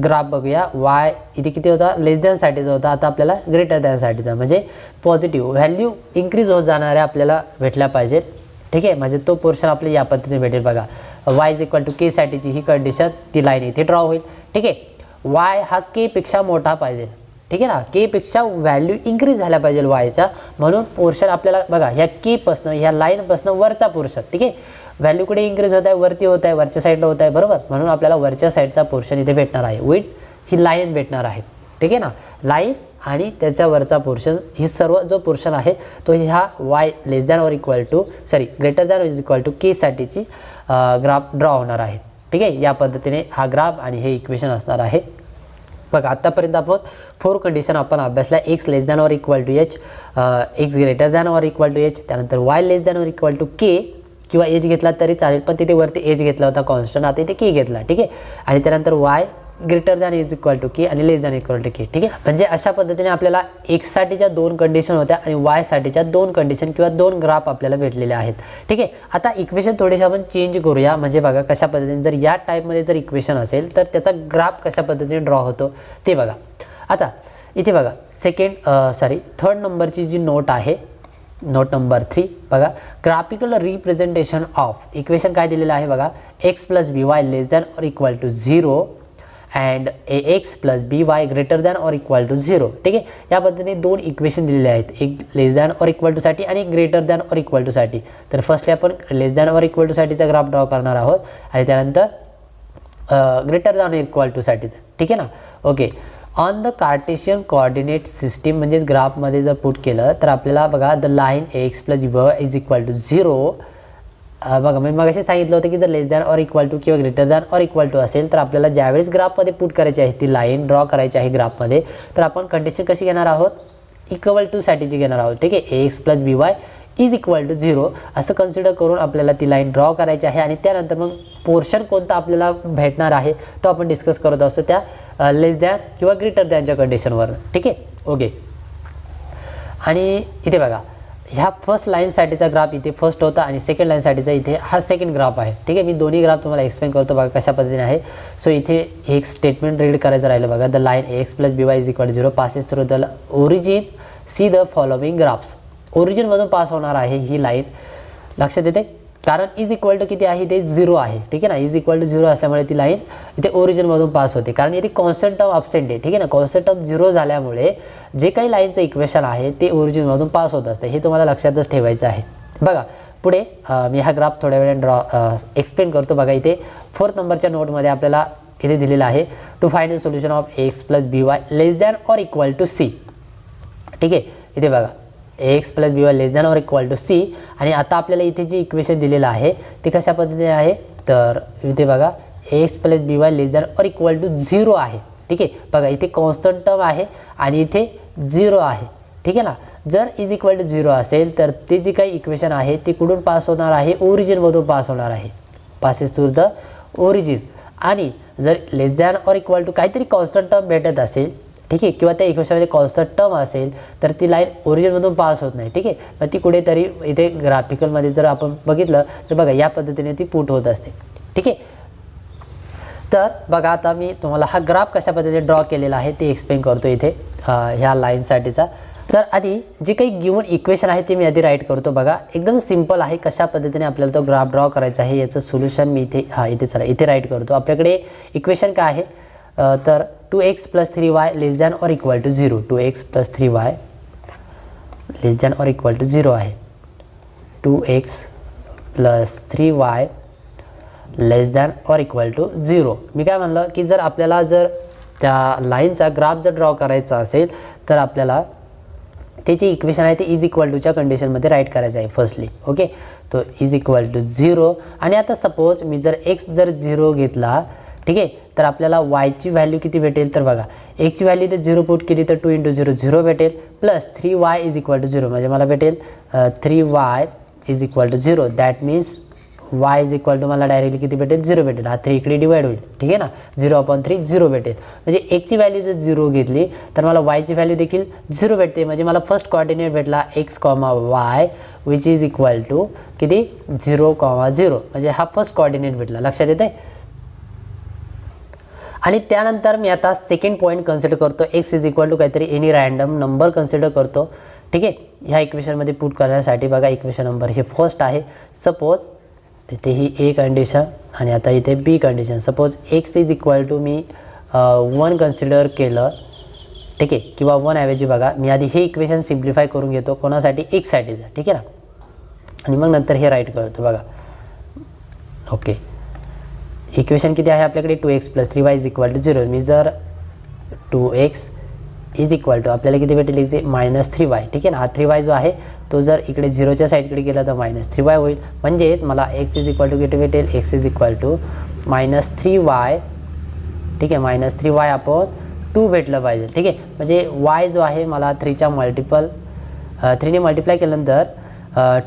ग्राफ बघूया. वाय इथे किती होता? लेस दॅनसाठीचा होता. आता आपल्याला ग्रेटर दॅनसाठीचा म्हणजे पॉझिटिव्ह व्हॅल्यू इन्क्रीज होत जाणाऱ्या आपल्याला भेटल्या पाहिजे. ठीक आहे, म्हणजे तो पोर्शन आपल्याला या पद्धतीने भेटेल. बघा Y is equal to K साठीची ही कंडिशन, ती लाईन इथे ड्रॉ होईल. ठीक आहे, वाय हा के पेक्षा मोठा पाहिजे. ठीक आहे ना, के पेक्षा व्हॅल्यू इन्क्रीज झाल्या पाहिजे वायच्या, म्हणून पोर्शन आपल्याला बघा ह्या केपासनं ह्या लाईनपासनं वरचा पोर्शन. ठीक आहे, व्हॅल्यू कुठे इन्क्रीज होत आहे? वरती होत आहे, वरच्या साईडला होत आहे, बरोबर. म्हणून आपल्याला वरच्या साईडचा पोर्शन इथे भेटणार आहे. विथ ही लाईन भेटणार आहे. ठीक आहे ना, लाईन आणि त्याच्यावरचा पोर्शन ही सर्व जो पोर्शन आहे तो ह्या Y less than or equal to greater than is equal to K साठीची ग्राफ ड्रॉ होणार आहे. ठीक आहे, या पद्धतीने हा ग्राफ आणि हे इक्वेशन असणार आहे. बघा आतापर्यंत आपण 4 कंडिशन आपण अभ्यासल्या. X less than or equal to h, x greater than or equal to h, त्यानंतर y less than or equal to k किंवा एच घेतला तरी चालेल, पण तिथे वरती एच घेतला होता कॉन्स्टंट, आता इथे के घेतला. ठीक आहे, आणि त्यानंतर Y greater than is equal to K आणि less than equal to K. ठीक आहे, म्हणजे अशा पद्धतीने आपल्याला एक्ससाठीच्या 2 कंडिशन होत्या आणि वायसाठीच्या 2 कंडिशन किंवा 2 ग्राफ आपल्याला भेटलेले आहेत. ठीक आहे, आता इक्वेशन थोडेसे आपण चेंज करूया. म्हणजे बघा कशा पद्धतीने जर या टाईपमध्ये जर इक्वेशन असेल तर त्याचा ग्राफ कशा पद्धतीने ड्रॉ होतो ते बघा. आता इथे बघा थर्ड नंबरची जी नोट आहे, नोट नंबर 3 बघा, ग्राफिकल रिप्रेझेंटेशन ऑफ इक्वेशन काय दिलेलं आहे बघा. X plus B y less than or equal to 0 and a x plus B y greater than or equal to 0. ठीक आहे, या पद्धतीने 2 इक्वेशन दिलेले आहेत, एक लेस दॅन और इक्वल टू साठी आणि एक greater than or equal to साठी. तर फर्स्टली आपण लेस दॅन और इक्वल टू साठीचा ग्राफ ड्रॉ करणार आहोत आणि त्यानंतर ग्रेटर दॅन इक्वल टू साठीचा. ठीक आहे ना. Okay, on the Cartesian coordinate system म्हणजेच ग्राफमध्ये जर पुट केलं तर आपल्याला बघा the line x plus y is equal to 0. बघा मी मगाशी सांगितलं होतं की जर less than or equal to किंवा greater than or equal to असेल तर आपल्याला ज्यावेळेस ग्राफमध्ये पुट करायची आहे, ती लाईन ड्रॉ करायची आहे ग्राफमध्ये, तर आपण कंडिशन कशी घेणार आहोत? इक्वल टू साठीची घेणार आहोत. ठीक आहे, x plus B Y is equal to 0 असं कन्सिडर करून आपल्याला ती लाईन ड्रॉ करायची आहे. आणि त्यानंतर मग पोर्शन कोणता आपल्याला भेटणार आहे तो आपण डिस्कस करत असतो त्या लेस दॅन किंवा ग्रेटर दॅनच्या कंडिशनवर. ठीक आहे, ओके. आणि इथे बघा ह्या फर्स्ट लाईनसाठीचा ग्राफ इथे फर्स्ट होता आणि सेकंड लाईनसाठीचा इथे हा सेकंड ग्राफ आहे. ठीक आहे, मी दोन्ही ग्राफ तुम्हाला एक्सप्लेन करतो बघा कशा पद्धतीने आहे. सो इथे एक स्टेटमेंट रीड करायचं राहिलं बघा. The line x plus B Y is equal to 0 passes through the origin see the following graphs. ओरिजिनमधून पास होणार आहे ही लाईन, लक्षात येते, कारण इज इक्वल टू किती आहे ते 0 आहे. ठीक आहे ना, इज इक्वल टू 0 असल्यामुळे ती लाईन इथे ओरिजिनमधून पास होते, कारण इथे कॉन्स्टंट टर्म अब्सेंट आहे. ठीक आहे ना, कॉन्स्टंट टर्म 0 झाल्यामुळे जे काही लाईनचं इक्वेशन आहे ते ओरिजिनमधून पास होत असते, हे तुम्हाला लक्षातच ठेवायचं आहे. बघा पुढे मी हा ग्राफ थोड्या वेळाने एक्सप्लेन करतो. बघा इथे 4th नंबरच्या नोटमध्ये आपल्याला इथे दिलेलं आहे to find the solution of x plus B y less than or equal to c. ठीक आहे, इथे बघा x plus B y less than or equal to c. आणि आता आपल्याला इथे जे इक्वेशन दिलेलं आहे ते कशा पद्धतीने आहे, तर इथे बघा x plus B y less than or equal to 0 आहे. ठीक आहे, बघा इथे कॉन्स्टंट टर्म आहे आणि इथे 0 आहे. ठीक आहे ना, जर इज इक्वल टू 0 असेल तर ते जे काही इक्वेशन आहे ते कुठून पास होणार आहे? ओरिजिनमधून पास होणार आहे, पासेस थ्रू द ओरिजिन. आणि जर less than or equal to काहीतरी कॉन्स्टंट टर्म भेटत असेल, ठीक आहे, किंवा त्या इक्वेशनमध्ये कॉन्स्टंट टर्म असेल तर ती लाईन ओरिजिनमधून पास होत नाही. ठीक आहे, मग ती कुठेतरी इथे ग्राफिकलमध्ये जर आपण बघितलं तर बघा या पद्धतीने ती पुट होत असते. ठीक आहे, तर बघा आता मी तुम्हाला हा ग्राफ कशा पद्धतीने ड्रॉ केलेला आहे ते एक्सप्लेन करतो इथे ह्या लाईनसाठीचा. तर आधी जे काही गिवन इक्वेशन आहे ते मी आधी राईट करतो. बघा एकदम सिंपल आहे कशा पद्धतीने आपल्याला तो ग्राफ ड्रॉ करायचा आहे, याचं सोल्युशन मी इथे राईट करतो. आपल्याकडे इक्वेशन काय आहे, तर 2x plus 3y less than or equal to 0. 2x plus 3y less than or equal to 0 आहे. 2x plus 3y less than or equal to 0. मी काय म्हणलं की जर आपल्याला जर त्या लाईनचा ग्राफ जर ड्रॉ करायचा असेल तर आपल्याला त्याची इक्वेशन आहे ते इज इक्वल टूच्या कंडिशनमध्ये राईट करायचं आहे फर्स्टली. ओके, तो इज इक्वल टू 0. आणि आता सपोज मी जर एक्स जर 0 घेतला, ठीक आहे, तर आपल्याला वायची व्हॅल्यू किती भेटेल, तर बघा एक्सची व्हॅल्यू ते 0 पुट केली तर 2 × 0 0 भेटेल, plus 3y is equal to 0 म्हणजे मला भेटेल 3y is equal to 0. That means y is equal to मला डायरेक्टली किती भेटेल 0 भेटेल. हा 3 इकडे डिवाइड होईल. ठीक आहे ना. 0/3 0 भेटेल. म्हणजे एक्सची व्हॅल्यू जर 0 घेतली तर मला वायची व्हॅल्यू देखील 0 भेटते. म्हणजे मला फर्स्ट कोऑर्डिनेट भेटला x, y which is equal to किती 0,0. म्हणजे हा फर्स्ट कोऑर्डिनेट भेटला. लक्षात येत आहे. आणि त्यानंतर मी आता सेकंड पॉईंट कन्सिडर करतो. एक्स इज इक्वल टू काहीतरी एनी रँडम नंबर कन्सिडर करतो. ठीक आहे. ह्या इक्वेशनमध्ये पुट करण्यासाठी बघा इक्वेशन नंबर हे फर्स्ट आहे. सपोज इथे ही ए कंडिशन आणि आता इथे B condition. Suppose X is equal to मी 1 कन्सिडर केलं. ठीक आहे. किंवा 1 ऐवजी बघा मी आधी हे इक्वेशन सिम्प्लिफाय करून घेतो. कोणासाठी एक्ससाठीचं. ठीक आहे ना. आणि मग नंतर हे राईट करतो बघा. ओके. इक्वेशन किती आहे आपल्याकडे 2x + 3y is equal to 0. मी जर 2x इज इक्वल टू आपल्याला किती भेटेल इथे -3y. ठीक आहे ना. हा 3y जो आहे तो जर इकडे 0च्या साईडकडे गेला तर -3y होईल. म्हणजेच मला x इज इक्वल टू किती भेटेल x is equal to -3y. ठीक आहे. -3y अपॉन 2 भेटलं पाहिजे. ठीक आहे. म्हणजे y जो आहे मला 3च्या मल्टिपल 3ने मल्टिप्लाय केल्यानंतर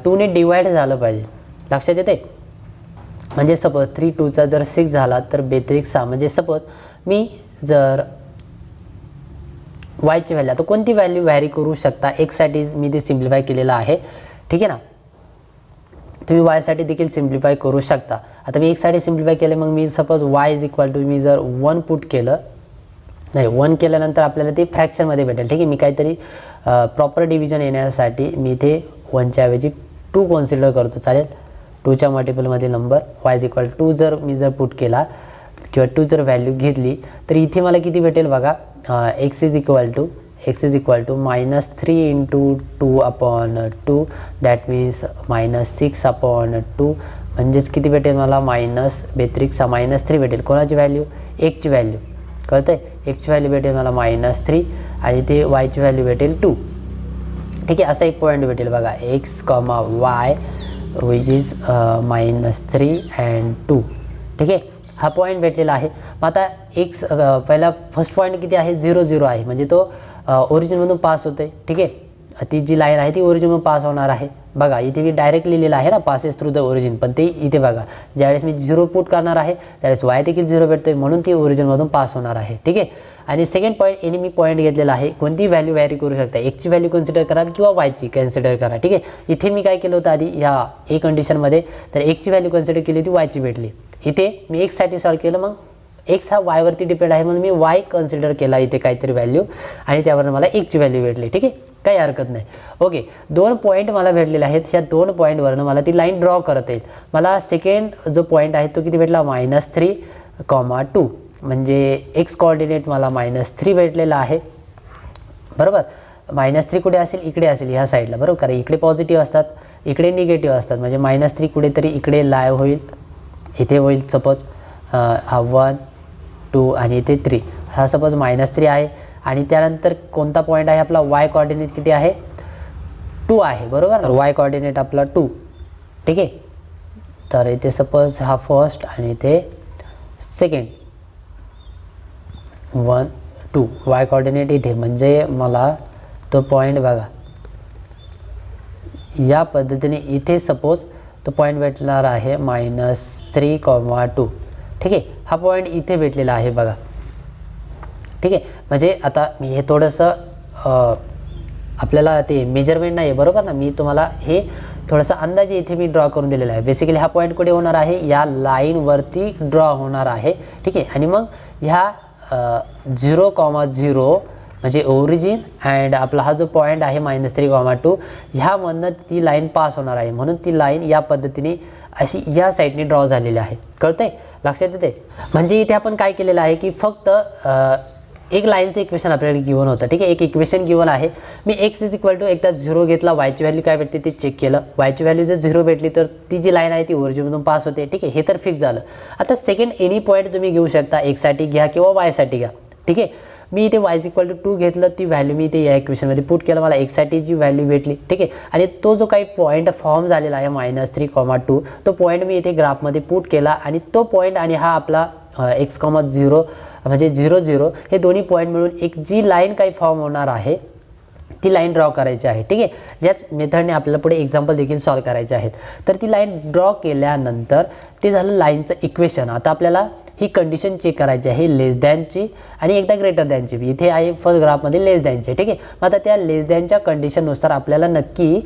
2ने डिवाइड झालं पाहिजे. लक्षात येते. म्हणजे सपोज 3 2चा जर 6 झाला तर 6. म्हणजे सपोज मी जर वायची व्हॅल्यू आता कोणती व्हॅल्यू व्हॅरी करू शकता. एक्ससाठी मी ते सिम्प्लिफाय केलेलं आहे. ठीक आहे ना. तुम्ही वायसाठी देखील सिम्प्लिफाय करू शकता. आता मी एक्ससाठी सिम्प्लिफाय केलं. मग मी suppose Y is equal to मी जर 1 पुट केलं नाही 1 केल्यानंतर आपल्याला ते फ्रॅक्शनमध्ये भेटेल. ठीक आहे. मी काहीतरी प्रॉपर डिव्हिजन येण्यासाठी मी ते 1च्या ऐवजी 2 कन्सिडर करतो. चालेल. 2च्या मल्टिपलमध्ये नंबर y इज इक्वल 2 जर मी जर पुट केला किंवा 2 जर व्हॅल्यू घेतली तर इथे मला किती भेटेल बघा. x is equal to -3 × 2/2 that means -6/2. म्हणजेच किती भेटेल मला -3 भेटेल. कोणाची व्हॅल्यू एक्सची व्हॅल्यू कळतं आहे. एक्सची व्हॅल्यू भेटेल मला -3 आणि ते वायची व्हॅल्यू भेटेल 2. ठीक आहे. असा एक पॉईंट भेटेल बघा x, y which is -3 and 2. ठीक आहे. हा पॉईंट भेटलेला आहे. मग आता एक्स पहिला फर्स्ट पॉईंट किती आहे 0 0 आहे. म्हणजे तो ओरिजिनमधून पास होतो आहे. ठीक आहे. ती जी लाईन आहे ती ओरिजिनमधून पास होणार आहे. बघा इथे मी डायरेक्ट लिहिलेलं आहे ना पासेस थ्रू द ओरिजिन. पण ते इथे बघा ज्यावेळेस मी 0 पुट करणार आहे त्यावेळेस वाय देखील 0 भेटतोय म्हणून ती ओरिजिनमधून पास होणार आहे. ठीक आहे. आणि सेकंड पॉईंट याने मी पॉईंट घेतलेला आहे कोणती व्हॅल्यू व्हॅरी करू शकता. एक्सची व्हॅल्यू कन्सिडर करा किंवा वायची कन्सिडर करा. ठीक आहे. इथे मी काय केलं होतं आधी ह्या ए कंडिशनमध्ये तर एक्सची व्हॅल्यू कन्सिडर केली होती वायची भेटली. इथे मी एक्ससाठी सॉल्व केलं. मग एक्स हा वायवरती डिपेंड आहे म्हणून मी वाय कन्सिडर केला इथे काहीतरी व्हॅल्यू आणि त्यावरून मला एक्सची व्हॅल्यू भेटली. ठीक आहे. काही हरकत नाही. ओके. 2 पॉईंट मला भेटलेले आहेत. ह्या 2 पॉईंटवरनं मला ती लाईन ड्रॉ करता येईल. मला सेकंड जो पॉईंट आहे तो किती भेटला -3,2. म्हणजे एक्स कोऑर्डिनेट मला -3 भेटलेला आहे. बरोबर. -3 कुठे असेल इकडे असेल ह्या साईडला. बरोबर. कारण इकडे पॉझिटिव्ह असतात इकडे निगेटिव्ह असतात. म्हणजे -3 कुठेतरी इकडे लाय होईल इथे होईल. सपोज हा 1 2 आणि इथे 3. हा सपोज -3 आहे. आणि त्यानंतर कोणता पॉईंट आहे आपला वाय कोऑर्डिनेट किती आहे 2 आहे. बरोबर. तर वाय कोऑर्डिनेट आपला 2. ठीक आहे. तर इथे सपोज हा फर्स्ट आणि इथे सेकंड 1 2 वाय कोऑर्डिनेट इथे. म्हणजे मला तो पॉईंट बघा या पद्धतीने इथे सपोज तो पॉईंट भेटणार आहे -3,2. ठीक आहे. हा पॉईंट इथे भेटलेला आहे बघा. ठीक आहे. म्हणजे आता मी हे थोडंसं आपल्याला ते मेजरमेंट नाही आहे. बरोबर ना. मी तुम्हाला हे थोडंसं अंदाजे इथे मी ड्रॉ करून दिलेला आहे. बेसिकली हा पॉईंट कुठे होणार आहे या लाईनवरती ड्रॉ होणार आहे. ठीक आहे. आणि मग ह्या 0,0 म्हणजे ओरिजिन अँड आपला हा जो पॉईंट आहे -3,2 ह्यामधनं ती लाईन पास होणार आहे. म्हणून ती लाईन या पद्धतीने अशी या साईडने ड्रॉ झालेली आहे. कळतंय. लक्षात येते. म्हणजे इथे आपण काय केलेलं आहे की फक्त एक लाईनचं इक्वेशन आपल्याकडे गिवन होतं. ठीक आहे. एक इक्वेशन गिवन आहे. मी एक्स इज इक्वल टू एकदा 0 घेतला वायची व्हॅल्यू काय भेटते ते चेक केलं. वायची व्हॅल्यू जर 0 भेटली तर ती जी लाईन आहे ती ओरिजिनमधून पास होते. ठीक आहे. हे तर फिक्स झालं. आता सेकंड एनी पॉईंट तुम्ही घेऊ शकता. एक्ससाठी घ्या किंवा वायसाठी घ्या. ठीक आहे. मी इथे y इक्वल टू 2 घेतलं. ती व्हॅल्यू मी इथे या इक्वेशनमध्ये पुट केलं. मला एक्ससाठी जी व्हॅल्यू भेटली. ठीक आहे. आणि तो जो काही पॉईंट फॉर्म झालेला आहे -3,2 तो पॉईंट मी इथे ग्राफमध्ये पुट केला. आणि तो पॉईंट आणि हा आपला x, 0 म्हणजे 0 0 हे दोन्ही पॉईंट मिळून एक जी लाईन काही फॉर्म होणार आहे ती लाईन ड्रॉ करायची आहे. ठीक आहे, याच मेथडने आपल्याला पुढे एक्झाम्पल देखील सॉल्व करायचे आहेत. तर ती लाईन ड्रॉ केल्यानंतर ते झालं लाईनचं इक्वेशन. आता आपल्याला ही कंडिशन चेक करायची आहे लेस दॅनची आणि एकदा ग्रेटर दॅनची. इथे आहे फर्स्ट ग्राफमध्ये लेस दॅनची. ठीक आहे, मग आता त्या लेस दॅनच्या कंडिशननुसार आपल्याला नक्की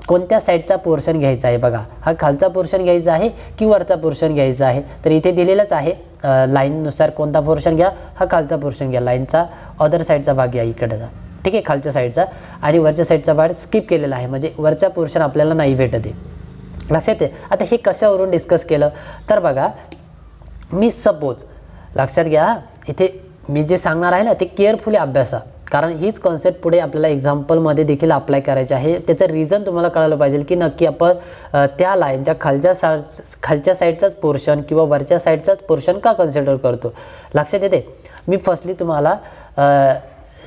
कोणत्या साईडचा पोर्शन घ्यायचा आहे. बघा, हा खालचा पोर्शन घ्यायचा आहे की वरचा पोर्शन घ्यायचा आहे. तर इथे दिलेलंच आहे लाईननुसार कोणता पोर्शन घ्या, हा खालचा पोर्शन घ्या. लाईनचा अदर साईडचा भाग घ्या इकडचा. ठीक आहे, खालच्या साईडचा, आणि वरच्या साईडचा भाग स्किप केलेला आहे, म्हणजे वरचा पोर्शन आपल्याला नाही भेटत आहे. लक्षात आहे. आता हे कशावरून डिस्कस केलं तर बघा, मी सपोज लक्षात घ्या, इथे मी जे सांगणार आहे ना ते केअरफुली अभ्यासा, कारण हीच कॉन्सेप्ट पुढे आपल्याला एक्झाम्पलमध्ये देखील अप्लाय करायचे आहे. त्याचं रिझन तुम्हाला कळलं पाहिजे की नक्की आपण त्या लाईनच्या खालच्या साईडचाच पोर्शन किंवा वरच्या साईडचाच पोर्शन का कन्सिडर करतो. लक्षात येते. मी फर्स्टली तुम्हाला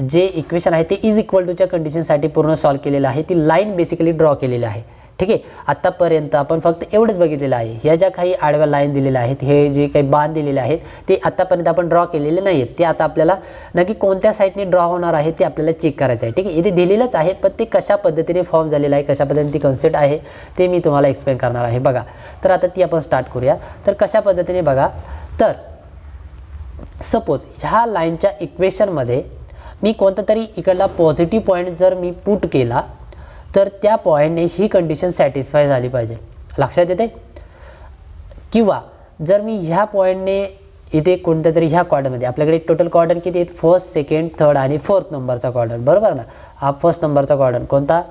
जे इक्वेशन आहे ते इज इक्वल टूच्या कंडिशनसाठी पूर्ण सॉल्व केलेलं आहे. ती लाईन बेसिकली ड्रॉ केलेली आहे. ठीक आहे, आत्तापर्यंत आपण फक्त एवढंच बघितलेलं आहे. ह्या ज्या काही आडव्या लाईन दिलेल्या आहेत, हे जे काही बाण दिलेले आहेत ते आत्तापर्यंत आपण ड्रॉ केलेले नाही आहेत. ते आता आपल्याला नक्की कोणत्या साईडने ड्रॉ होणार आहे ते आपल्याला चेक करायचं आहे. ठीक आहे, इथे दिलेलंच आहे, पण ते कशा पद्धतीने फॉर्म झालेलं आहे, कशा पद्धतीने ती कन्सेप्ट आहे ते मी तुम्हाला एक्सप्लेन करणार आहे. बघा, तर आता ती आपण स्टार्ट करूया. तर कशा पद्धतीने बघा, तर सपोज ह्या लाईनच्या इक्वेशनमध्ये मी कोणता तरी इकडला पॉझिटिव्ह पॉईंट जर मी पुट केला तर त्या पॉईंटने ही कंडिशन सॅटिस्फाय झाली पाहिजे. लक्षात येते. किंवा जर मी ह्या पॉईंटने इथे कोणत्या तरी ह्या क्वाड्रंटमध्ये, आपल्याकडे टोटल क्वाड्रंट किती आहेत, फर्स्ट, सेकंड, थर्ड आणि फोर्थ नंबरचा क्वाड्रंट, बरोबर ना. हा फर्स्ट नंबरचा क्वाड्रंट कोणता,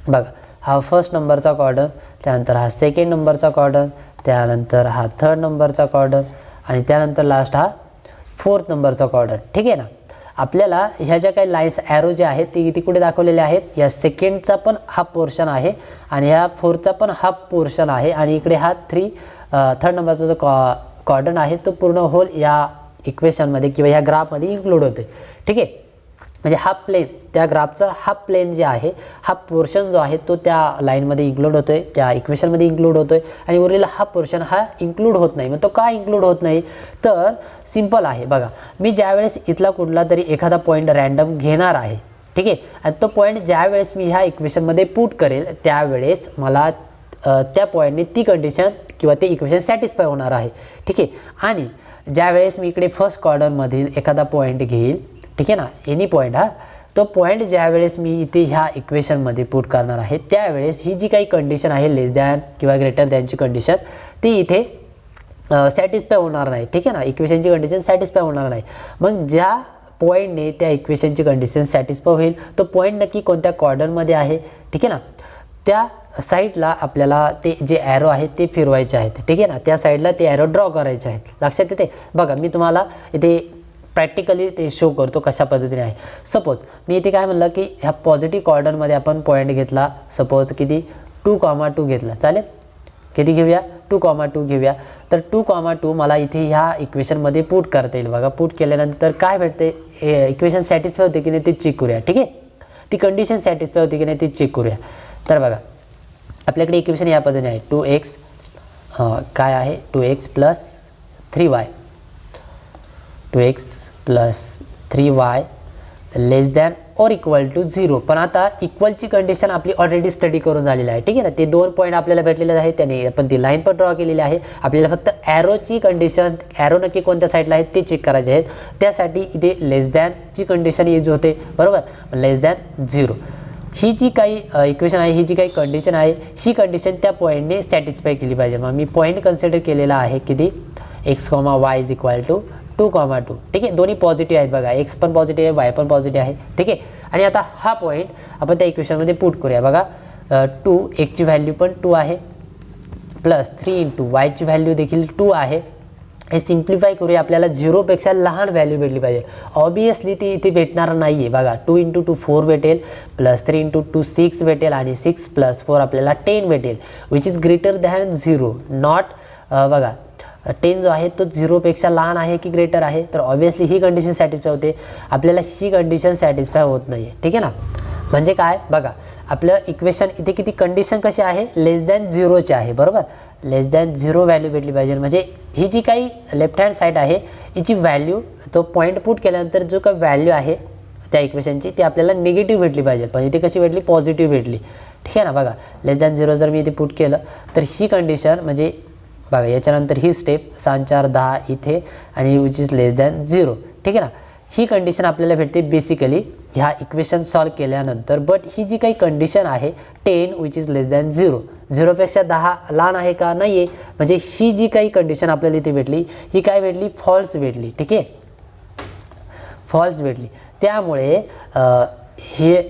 बघा हा फर्स्ट नंबरचा क्वाड्रंट, त्यानंतर हा सेकंड नंबरचा क्वाड्रंट, त्यानंतर हा थर्ड नंबरचा क्वाड्रंट आणि त्यानंतर लास्ट हा फोर्थ नंबरचा क्वाड्रंट. ठीक आहे ना. आपल्याला ह्या ज्या काही लाईन्स ॲरो जे आहेत ते इथे कुठे दाखवलेले आहेत, या सेकंडचा पण हा पोर्शन आहे आणि ह्या फोर्थचा पण हा पोर्शन आहे आणि इकडे हा थर्ड नंबरचा जो क्वाड्रंट आहे तो पूर्ण होल या इक्वेशनमध्ये किंवा ह्या ग्राफमध्ये इन्क्लूड होते. ठीक आहे, म्हणजे हा प्लेन, त्या ग्राफचा हा प्लेन जे आहे, हा पोर्शन जो आहे तो त्या लाईनमध्ये इन्क्लूड होतो आहे, त्या इक्वेशनमध्ये इन्क्लूड होतो आहे आणि उरलेला हा पोर्शन हा इन्क्लूड होत नाही. मग तो का इन्क्लूड होत नाही, तर सिम्पल आहे. बघा, मी ज्यावेळेस इथला कुठला तरी एखादा पॉईंट रँडम घेणार आहे. ठीक आहे, आणि तो पॉईंट ज्यावेळेस मी ह्या इक्वेशनमध्ये पुट करेल त्यावेळेस मला त्या पॉईंटने ती कंडिशन किंवा ते इक्वेशन सॅटिस्फाय होणार आहे. ठीक आहे, आणि ज्यावेळेस मी इकडे फर्स्ट क्वाड्रंटमधील एखादा पॉईंट घेईल, ठीक आहे ना, एनी पॉईंट, हा तो पॉईंट ज्यावेळेस मी इथे ह्या इक्वेशनमध्ये पुट करणार आहे त्यावेळेस ही जी काही कंडिशन आहे लेस दॅन किंवा ग्रेटर दॅनची कंडिशन ती इथे सॅटिस्फाय होणार नाही. ठीक आहे ना, इक्वेशनची कंडिशन सॅटिस्फाय होणार नाही. मग ज्या पॉईंटने त्या इक्वेशनची कंडिशन सॅटिस्फाय होईल तो पॉईंट नक्की कोणत्या क्वाड्रंटमध्ये आहे. ठीक आहे ना, त्या साईडला आपल्याला ते जे ॲरो आहेत ते फिरवायचे आहेत. ठीक आहे ना, त्या साईडला ते ॲरो ड्रॉ करायचे आहेत. लक्षात येते. बघा, मी तुम्हाला इथे प्रॅक्टिकली ते शो करतो कशा पद्धतीने आहे. सपोज मी इथे काय म्हणलं की ह्या पॉझिटिव्ह क्वाड्रंटमध्ये आपण पॉईंट घेतला, सपोज किती 2,2 घेतला, चालेल. किती घेऊया, 2,2 घेऊया. तर 2,2 मला इथे ह्या इक्वेशनमध्ये पुट करता येईल. बघा, पुट केल्यानंतर काय भेटते, इक्वेशन सॅटिस्फाय होते की नाही ते चेक करूया. ठीक आहे, ती कंडिशन सॅटिस्फाय होते की नाही ते चेक करूया. तर बघा, आपल्याकडे इक्वेशन या पद्धतीने आहे, 2x काय आहे, 2x + 3y, 2x + 3y less than or equal to 0. पण आता इक्वलची कंडिशन आपली ऑलरेडी स्टडी करून झालेली आहे. ठीक आहे ना, ते 2 पॉईंट आपल्याला भेटलेले आहेत, त्याने आपण ती लाईन पण ड्रॉ केलेली आहे. आपल्याला फक्त ॲरोची कंडिशन, ॲरो नक्की कोणत्या साईडला आहेत ते चेक करायचे आहेत. त्यासाठी इथे लेस दॅनची कंडिशन यूज होते, बरोबर, लेस दॅन 0. ही जी काही इक्वेशन आहे, ही जी काही कंडिशन आहे, ही कंडिशन त्या पॉईंटने सॅटिस्फाय केली पाहिजे. मग मी पॉईंट कन्सिडर केलेला आहे किती, x, y = 2,2. ठीक आहे, दोन्ही पॉझिटिव्ह आहेत. बघा, x पण पॉझिटिव्ह आहे, y पण पॉझिटिव्ह आहे. ठीक आहे, आणि आता हा पॉईंट आपण त्या इक्वेशनमध्ये पुट करूया. बघा, 2, x ची व्हॅल्यू पण 2 आहे, प्लस 3 × y ची व्हॅल्यू देखील 2 आहे. हे सिम्प्लिफाय करूया, आपल्याला 0 पेक्षा लहान व्हॅल्यू भेटली पाहिजे. ऑब्वियसली ती इथे भेटणार नाही आहे. बघा, 2 × 2 4 भेटेल, प्लस 3 × 2 6 भेटेल आणि 6 + 4 आपल्याला 10 भेटेल, which is greater than 0. Not, बघा 10 जो आहे तो 0 पेक्षा लहान आहे की ग्रेटर आहे, तर ऑब्वियसली ही कंडिशन सॅटिस्फाय होते. आपल्याला ही कंडिशन सॅटिस्फाय होत नाही आहे. ठीक आहे ना, म्हणजे काय, बघा आपलं इक्वेशन इथे किती कंडिशन कशी आहे, लेस दॅन 0ची आहे, बरोबर. लेस दॅन 0 व्हॅल्यू भेटली पाहिजे. म्हणजे ही जी काही लेफ्ट हँड साईड आहे हिची व्हॅल्यू, तो पॉईंट पुट केल्यानंतर जो काही व्हॅल्यू आहे त्या इक्वेशनची ती आपल्याला निगेटिव्ह भेटली पाहिजे, पण इथे कशी भेटली, पॉझिटिव्ह भेटली. ठीक आहे ना. बघा लेस दॅन 0 जर मी इथे पुट केलं तर ही कंडिशन म्हणजे बघा याच्यानंतर ही स्टेप 6 4 10 इथे आणि विच इज लेस दॅन 0. ठीक आहे ना. ही कंडिशन आपल्याला भेटते बेसिकली ह्या इक्वेशन सॉल्व केल्यानंतर. बट ही जी काही कंडिशन आहे 10 विच इज लेस दॅन 0, 0पेक्षा 10 लहान आहे का, नाही आहे. म्हणजे ही जी काही कंडिशन आपल्याला इथे भेटली ही काय भेटली, फॉल्स भेटली. ठीक आहे, फॉल्स भेटली. त्यामुळे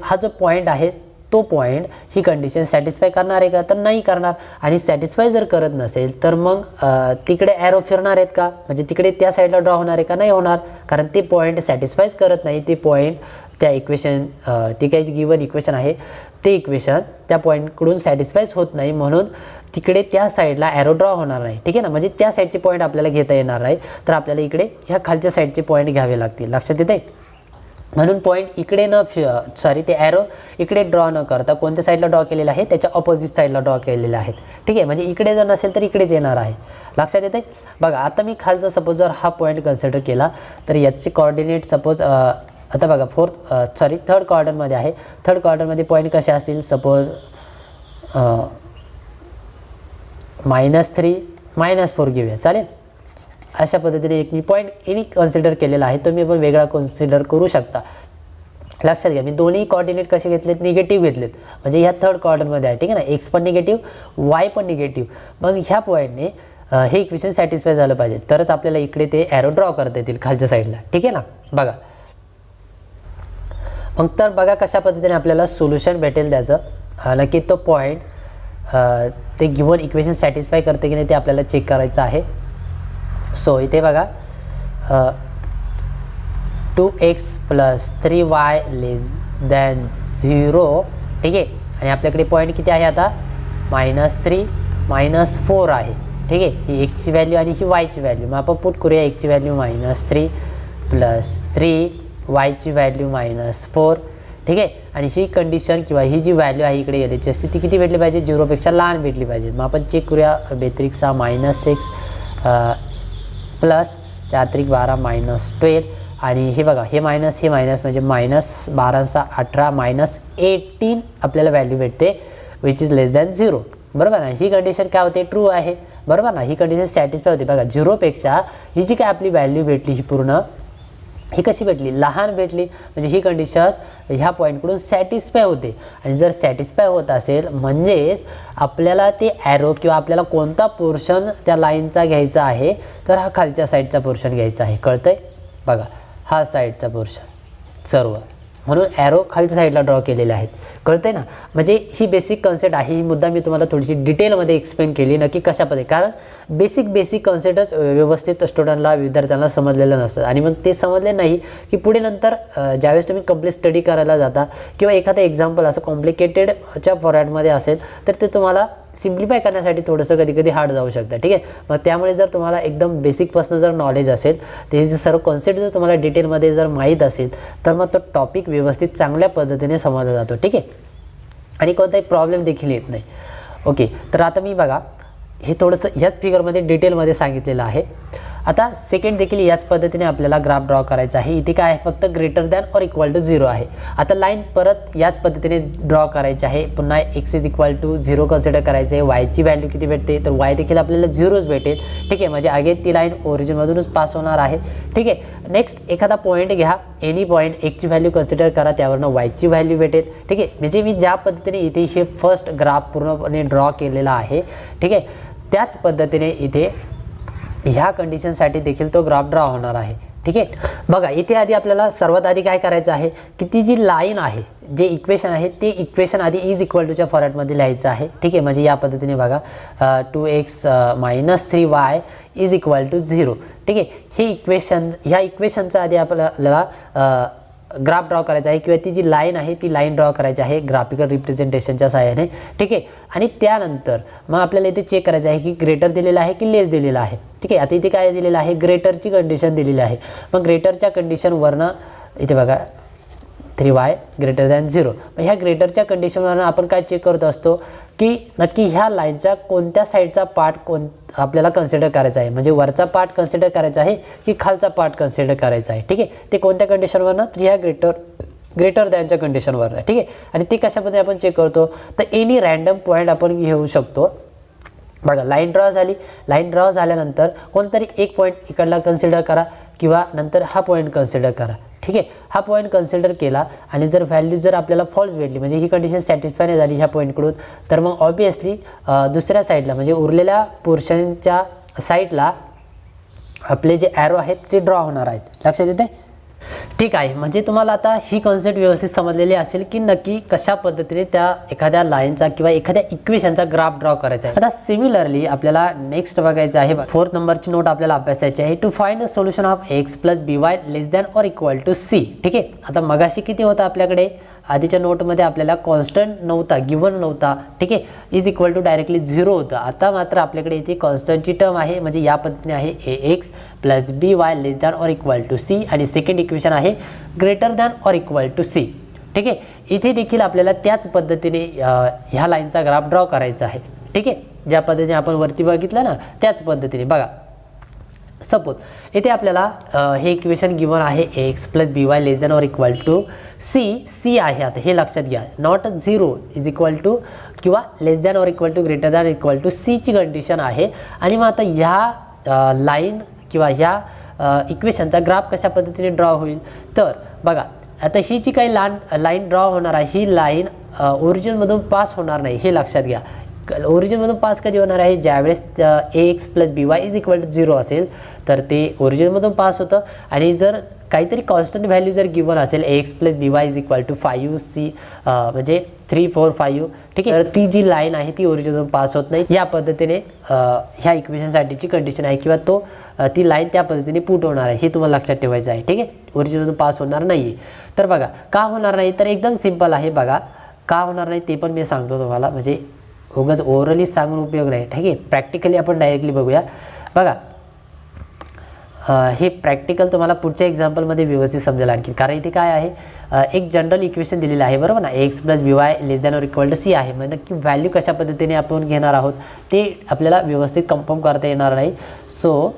हा जो पॉईंट आहे तो पॉईंट ही कंडिशन सॅटिस्फाय करणार आहे का, तर नाही करणार. आणि सॅटिस्फाय जर करत नसेल तर मग तिकडे ॲरो फिरणार आहेत का, म्हणजे तिकडे त्या साईडला ड्रॉ होणार आहे का, नाही होणार. कारण ते पॉईंट सॅटिस्फायच करत नाही. ते पॉईंट त्या इक्वेशन ती काही गिवन इक्वेशन आहे ते इक्वेशन त्या पॉईंटकडून सॅटिस्फायच होत नाही, म्हणून तिकडे त्या साईडला ॲरो ड्रॉ होणार नाही. ठीक आहे ना. म्हणजे त्या साईडचे पॉईंट आपल्याला घेता येणार नाही, तर आपल्याला इकडे ह्या खालच्या साईडचे पॉईंट घ्यावे लागतील. लक्षात येते. म्हणून पॉईंट इकडे ते ॲरो इकडे ड्रॉ न करता कोणत्या साईडला ड्रॉ केलेला आहे, त्याच्या ऑपोजिट साईडला ड्रॉ केलेले आहेत. ठीक आहे, म्हणजे इकडे जर नसेल तर इकडेच येणार आहे. लक्षात येते. बघा आता मी खालचा सपोज जर हा पॉईंट कन्सिडर केला तर याचे कोऑर्डिनेट सपोज आता बघा थर्ड क्वाड्रंटमध्ये आहे. थर्ड क्वाड्रंटमध्ये पॉईंट कसे असतील, सपोज -3 -4 घेऊया, चालेल. अशा पद्धतीने एक मी पॉईंट एनी कन्सिडर केलेला आहे, तो मी पण वेगळा कन्सिडर करू शकता. लक्षात घ्या मी दोन्ही कोऑर्डिनेट कसे घेतलेत, निगेटिव्ह घेतलेत. म्हणजे ह्या थर्ड क्वाड्रंटमध्ये आहे. ठीक आहे ना. एक्स पण निगेटिव्ह, वाय पण निगेटिव्ह. मग ह्या पॉईंटने हे इक्वेशन सॅटिस्फाय झालं पाहिजे, तरच आपल्याला इकडे ते ॲरो ड्रॉ करता येतील खालच्या साईडला. ठीक आहे ना. बघा मग तर बघा कशा पद्धतीने आपल्याला सोल्युशन भेटेल त्याचं. नक्की तो पॉईंट ते गिवन इक्वेशन सॅटिस्फाय करते की नाही ते आपल्याला चेक करायचं आहे. सो इथे बघा 2x + 3y < 0. ठीक आहे. आणि आपल्याकडे पॉईंट किती आहे आता, -3 -4 आहे. ठीक आहे. ही एक्सची व्हॅल्यू आणि ही वायची व्हॅल्यू. मग आपण पुट करूया एक्सची व्हॅल्यू -3 + 3 वायची व्हॅल्यू -4. ठीक आहे. आणि ही कंडिशन किंवा ही जी व्हॅल्यू आहे इकडे याची असते ती किती भेटली पाहिजे, 0पेक्षा लहान भेटली पाहिजे. मग आपण चेक करूया. बेत्रिक 6 -6 + 4 × 12 -12. आणि हे बघा हे मायनस म्हणजे -12 × 18 -18 आपल्याला व्हॅल्यू भेटते विच इज लेस दॅन 0. बरोबर ना. ही कंडिशन काय होते, ट्रू आहे. बरोबर ना. ही कंडिशन सॅटिस्फाय होते. बघा 0पेक्षा ही जी काय आपली व्हॅल्यू भेटली ही पूर्ण ही कशी भेटली, लहान भेटली. म्हणजे ही कंडिशन ह्या पॉईंटकडून सॅटिस्फाय होते. आणि जर सॅटिस्फाय होत असेल म्हणजेच आपल्याला ते ॲरो किंवा आपल्याला कोणता पोर्शन त्या लाईनचा घ्यायचा आहे, तर हा खालच्या साईडचा पोर्शन घ्यायचा आहे. कळतंय. बघा हा साईडचा पोर्शन सर्व, म्हणून ॲरो खालच्या साईडला ड्रॉ केलेले आहेत. कळतंय ना. म्हणजे ही बेसिक कन्सेप्ट आहे. ही मुद्दा मी तुम्हाला थोडीशी डिटेलमध्ये एक्सप्लेन केली नक्की कशा पद्धती, कारण बेसिक कन्सेप्टच व्यवस्थित स्टुडंटला विद्यार्थ्यांना समजलेलं नसतं. आणि मग ते समजले नाही की पुढे नंतर ज्यावेळेस तुम्ही कंप्लीट स्टडी करायला जाता किंवा एखादं एक्झाम्पल असं कॉम्प्लिकेटेडच्या फॉर्मॅटमध्ये असेल तर ते तुम्हाला सिम्प्लिफाय करण्यासाठी थोडंसं कधी हार्ड जाऊ शकतं. ठीक आहे. मग त्यामुळे जर तुम्हाला एकदम बेसिकपासून जर नॉलेज असेल, ते जे सर्व कॉन्सेप्ट जर तुम्हाला डिटेलमध्ये जर माहीत असेल तर मग तो टॉपिक व्यवस्थित चांगल्या पद्धतीने समजला जातो. ठीक आहे. आणि कोणताही प्रॉब्लेम देखील येत नाही. ओके. तर आता मी बघा हे थोडंसं ह्याच फिगरमध्ये डिटेलमध्ये सांगितलेलं आहे. आता सेकंड देखील याच पद्धतीने आपल्याला ग्राफ ड्रॉ करायचा आहे. इथे काय आहे, फक्त > 0 आहे. आता लाईन परत याच पद्धतीने ड्रॉ करायची आहे. पुन्हा x = 0 कन्सिडर करायचं आहे. वायची व्हॅल्यू किती भेटते, तर वाय देखील आपल्याला 0च भेटेल. ठीक आहे. म्हणजे अगेन ती लाईन ओरिजिनमधूनच पास होणार आहे. ठीक आहे. नेक्स्ट एखादा पॉईंट घ्या, एनी पॉईंट, एक्सची व्हॅल्यू कन्सिडर करा, त्यावरनं वायची व्हॅल्यू भेटेल. ठीक आहे. म्हणजे मी ज्या पद्धतीने इथे हे फर्स्ट ग्राफ पूर्णपणे ड्रॉ केलेला आहे, ठीक आहे, त्याच पद्धतीने इथे ह्या कंडिशनसाठी देखील तो ग्राफ ड्रॉ होणार आहे. ठीक आहे. बघा इथे आधी आपल्याला सर्वात आधी काय करायचं आहे की ती जी लाईन आहे, जे इक्वेशन आहे ते इक्वेशन आधी = च्या फॉर्मॅटमध्ये लिहायचं आहे. ठीक आहे. म्हणजे या पद्धतीने बघा 2x - 3y = 0. ठीक आहे. हे इक्वेशन, ह्या इक्वेशनचा आधी आपल्याला ग्राफ ड्रॉ करायचा आहे किंवा ती जी लाईन आहे ती लाईन ड्रॉ करायची आहे ग्राफिकल रिप्रेझेंटेशनच्या सहाय्याने. ठीक आहे. आणि त्यानंतर मग आपल्याला इथे चेक करायचं आहे की ग्रेटर दिलेला आहे की लेस दिलेला आहे. ठीक आहे. आता इथे काय दिलेलं आहे, ग्रेटरची कंडिशन दिलेली आहे. मग ग्रेटरच्या कंडिशनवरनं इथे बघा 3y ग्रेटर दॅन 0. मग ह्या ग्रेटरच्या कंडिशनवरून आपण काय चेक करत असतो की नक्की ह्या लाईनच्या कोणत्या साईडचा पार्ट आपल्याला कन्सिडर करायचा आहे, म्हणजे वरचा पार्ट कन्सिडर करायचा आहे की खालचा पार्ट कन्सिडर करायचा आहे. ठीक आहे, ते कोणत्या कंडिशनवरनं, तर ह्या ग्रेटर दॅनच्या कंडिशनवर. ठीक आहे, आणि ते कशा पद्धतीने आपण चेक करतो, तर एनी रँडम पॉईंट आपण घेऊ शकतो. बघा लाईन ड्रॉ झाली, लाईन ड्रॉ झाल्यानंतर कोणतरी एक पॉईंट इकडला कन्सिडर करा किंवा नंतर हा पॉईंट कन्सिडर करा. ठीक आहे, हा पॉईंट कन्सिडर केला आणि जर व्हॅल्यू जर आपल्याला फॉल्स भेटली, म्हणजे ही कंडिशन सॅटिस्फाय नाही झाली ह्या पॉईंटकडून, तर मग ऑब्वियसली दुसऱ्या साईडला म्हणजे उरलेल्या पोर्शनच्या साईडला आपले जे ॲरो आहेत ते ड्रॉ होणार आहेत. लक्षात येते? ठीक आहे, म्हणजे तुम्हाला आता ही कॉन्सेप्ट व्यवस्थित समजलेली असेल की नक्की कशा पद्धतीने त्या एखाद्या लाईनचा किंवा एखाद्या इक्वेशनचा ग्राफ ड्रॉ करायचा आहे. आता सिमिलरली आपल्याला नेक्स्ट बघायचं आहे, 4th नंबरची नोट आपल्याला अभ्यासायची आहे. To find the solution of x plus by less than or equal to c. ठीक आहे, आता मगाशी किती होता आपल्याकडे, आधीच्या नोटमध्ये आपल्याला कॉन्स्टंट नव्हता, गिवन नव्हता. ठीक आहे, इज इक्वल टू डायरेक्टली 0 होतं. आता मात्र आपल्याकडे इथे कॉन्स्टंटची टर्म आहे, म्हणजे या पद्धतीने आहे ax plus by less than or equal to c, आणि सेकंड इक्वेशन आहे greater than or equal to c. ठीक आहे, इथे देखील आपल्याला त्याच पद्धतीने ह्या लाईनचा ग्राफ ड्रॉ करायचा आहे. ठीक आहे, ज्या पद्धतीने आपण वरती बघितलं ना त्याच पद्धतीने. बघा सपोज इथे आपल्याला हे इक्वेशन गिवन आहे x plus by less than or equal to c आहे. आता हे लक्षात घ्या, नॉट 0 इज इक्वल टू किंवा less than or equal to greater than equal to c ची कंडिशन आहे. आणि मग आता ह्या लाईन किंवा ह्या इक्वेशनचा ग्राफ कशा पद्धतीने ड्रॉ होईल, तर बघा आता ही जी काही लाईन ड्रॉ होणार आहे, ही लाईन ओरिजिनमधून पास होणार नाही, हे लक्षात घ्या. ओरिजिनमधून पास कधी होणार आहे, ज्यावेळेस ax plus by is equal to 0 असेल तर ते ओरिजिनमधून पास होतं. आणि जर काहीतरी कॉन्स्टंट व्हॅल्यू जर गिवन असेल ax plus by is equal to 5c म्हणजे 3 4 5. ठीक आहे, तर ती जी लाईन आहे ती ओरिजिनमधून पास होत नाही. या पद्धतीने ह्या इक्वेशनसाठीची कंडिशन आहे किंवा ती लाईन त्या पद्धतीने पुट होणार आहे, हे तुम्हाला लक्षात ठेवायचं आहे. ठीक आहे, ओरिजिनमधून पास होणार नाही. तर बघा का होणार नाही, तर एकदम सिम्पल आहे. बघा का होणार नाही ते पण मी सांगतो तुम्हाला, म्हणजे उगाच ओरली सांगून उपयोग नाही. ठीक आहे, प्रॅक्टिकली आपण डायरेक्टली बघूया. बघा हे प्रॅक्टिकल तुम्हाला पुढच्या एक्झाम्पलमध्ये व्यवस्थित समजेल आणखी, कारण इथे काय आहे, एक जनरल इक्वेशन दिलेलं आहे बरोबर ना, x plus by less than or equal to c आहे. म्हणजे नक्की व्हॅल्यू कशा पद्धतीने आपण घेणार आहोत ते आपल्याला व्यवस्थित कन्फर्म करता येणार नाही. सो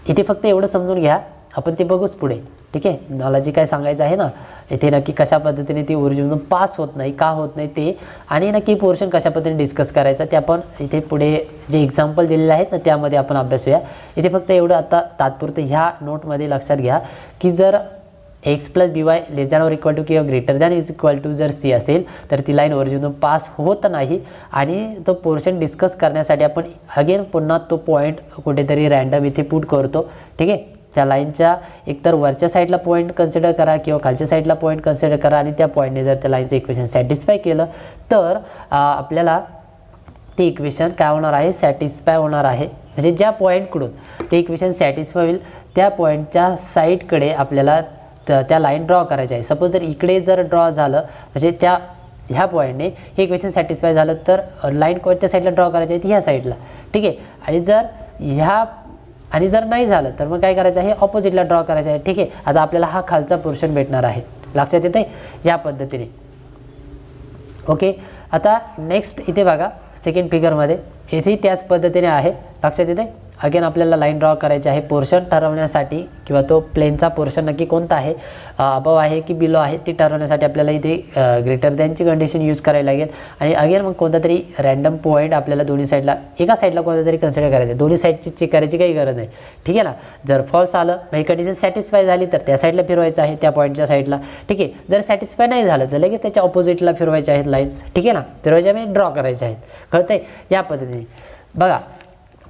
इथे फक्त एवढं समजून घ्या, आपण ते बघूच पुढे. ठीक आहे, मला जे काय सांगायचं आहे ना, इथे नक्की कशा पद्धतीने ती ओरिजिनमधून पास होत नाही, का होत नाही ते, आणि नक्की पोर्शन कशा पद्धतीने डिस्कस करायचं ते आपण इथे पुढे जे एक्झाम्पल दिलेले आहेत ना त्यामध्ये आपण अभ्यासूया. इथे फक्त एवढं आता तात्पुरतं ह्या नोटमध्ये लक्षात घ्या की जर x plus by less than or equal to किंवा greater than is equal to जर c असेल तर ती लाईन ओरिजिनमधून पास होत नाही. आणि तो पोर्शन डिस्कस करण्यासाठी आपण अगेन पुन्हा तो पॉईंट कुठेतरी रँडम इथे पुट करतो. ठीक आहे, त्या लाईनच्या एकतर वरच्या साईडला पॉईंट कन्सिडर करा किंवा खालच्या साईडला पॉईंट कन्सिडर करा, आणि त्या पॉईंटने जर त्या लाईनचं इक्वेशन सॅटिस्फाय केलं तर आपल्याला ते इक्वेशन काय होणार आहे, सॅटिस्फाय होणार आहे. म्हणजे ज्या पॉईंटकडून ते इक्वेशन सॅटिस्फाय होईल त्या पॉईंटच्या साईडकडे आपल्याला त्या लाईन ड्रॉ करायची आहे. सपोज जर इकडे जर ड्रॉ झालं, म्हणजे ह्या पॉईंटने हे इक्वेशन सॅटिस्फाय झालं, तर लाईन कोणत्या साईडला ड्रॉ करायची आहे, ती ह्या साईडला. ठीक आहे, आणि जर नाही झालं तर मग काय करायचं आहे, ऑपोजिटला ड्रॉ करायचं आहे. ठीक आहे, आता आपल्याला हा खालचा पोर्शन भेटणार आहे. लक्षात येते या पद्धतीने. ओके, आता नेक्स्ट इथे बघा सेकंड फिगरमध्ये, इथे त्याच पद्धतीने आहे. लक्षात येते, अगेन आपल्याला लाईन ड्रॉ करायची आहे पोर्शन ठरवण्यासाठी, किंवा तो प्लेनचा पोर्शन नक्की कोणता आहे, अबव आहे की बिलो आहे ते ठरवण्यासाठी आपल्याला इथे ग्रेटर दॅनची कंडिशन यूज करायला लागेल. आणि अगेन मग कोणता तरी रँडम पॉईंट आपल्याला दोन्ही साईडला, एका साईडला कोणता तरी कन्सिडर करायचं आहे, दोन्ही साईडची चेक करायची काही गरज नाही. ठीक आहे ना, जर फॉल्स आलं मग ही कंडिशन सॅटिस्फाय झाली तर त्या साईडला फिरवायचं आहे, त्या पॉईंटच्या साईडला. ठीक आहे, जर सॅटिस्फाय नाही झालं तर लगेच त्याच्या ऑपोजिटला फिरवायचे आहेत लाईन्स. ठीक आहे ना, फिरवायच्या म्हणजे ड्रॉ करायचे आहेत. कळतंय या पद्धतीने. बघा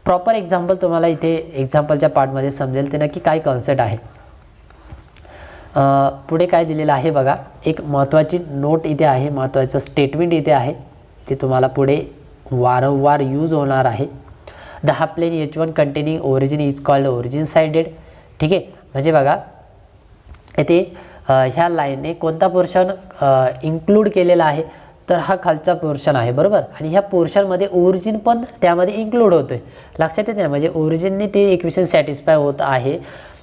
प्रॉपर एक्झाम्पल तुम्हाला इथे एक्झाम्पलच्या पार्टमध्ये समजेल ते नक्की काय कॉन्सेप्ट आहे. पुढे काय दिलेलं आहे बघा, एक महत्त्वाची नोट इथे आहे, महत्त्वाचं स्टेटमेंट इथे आहे, ते तुम्हाला पुढे वारंवार यूज होणार आहे. The half plane H1 containing origin is called origin sided. ठीक आहे, म्हणजे बघा इथे ह्या लाईनने कोणता पोर्शन इन्क्लूड केलेला आहे, तर हा खालचा पोर्शन आहे बरोबर. आणि ह्या पोर्शनमध्ये ओरिजिन पण त्यामध्ये इन्क्लूड होतो आहे. लक्षात येते ना, म्हणजे ओरिजिनने ते इक्वेशन सॅटिस्फाय होत आहे.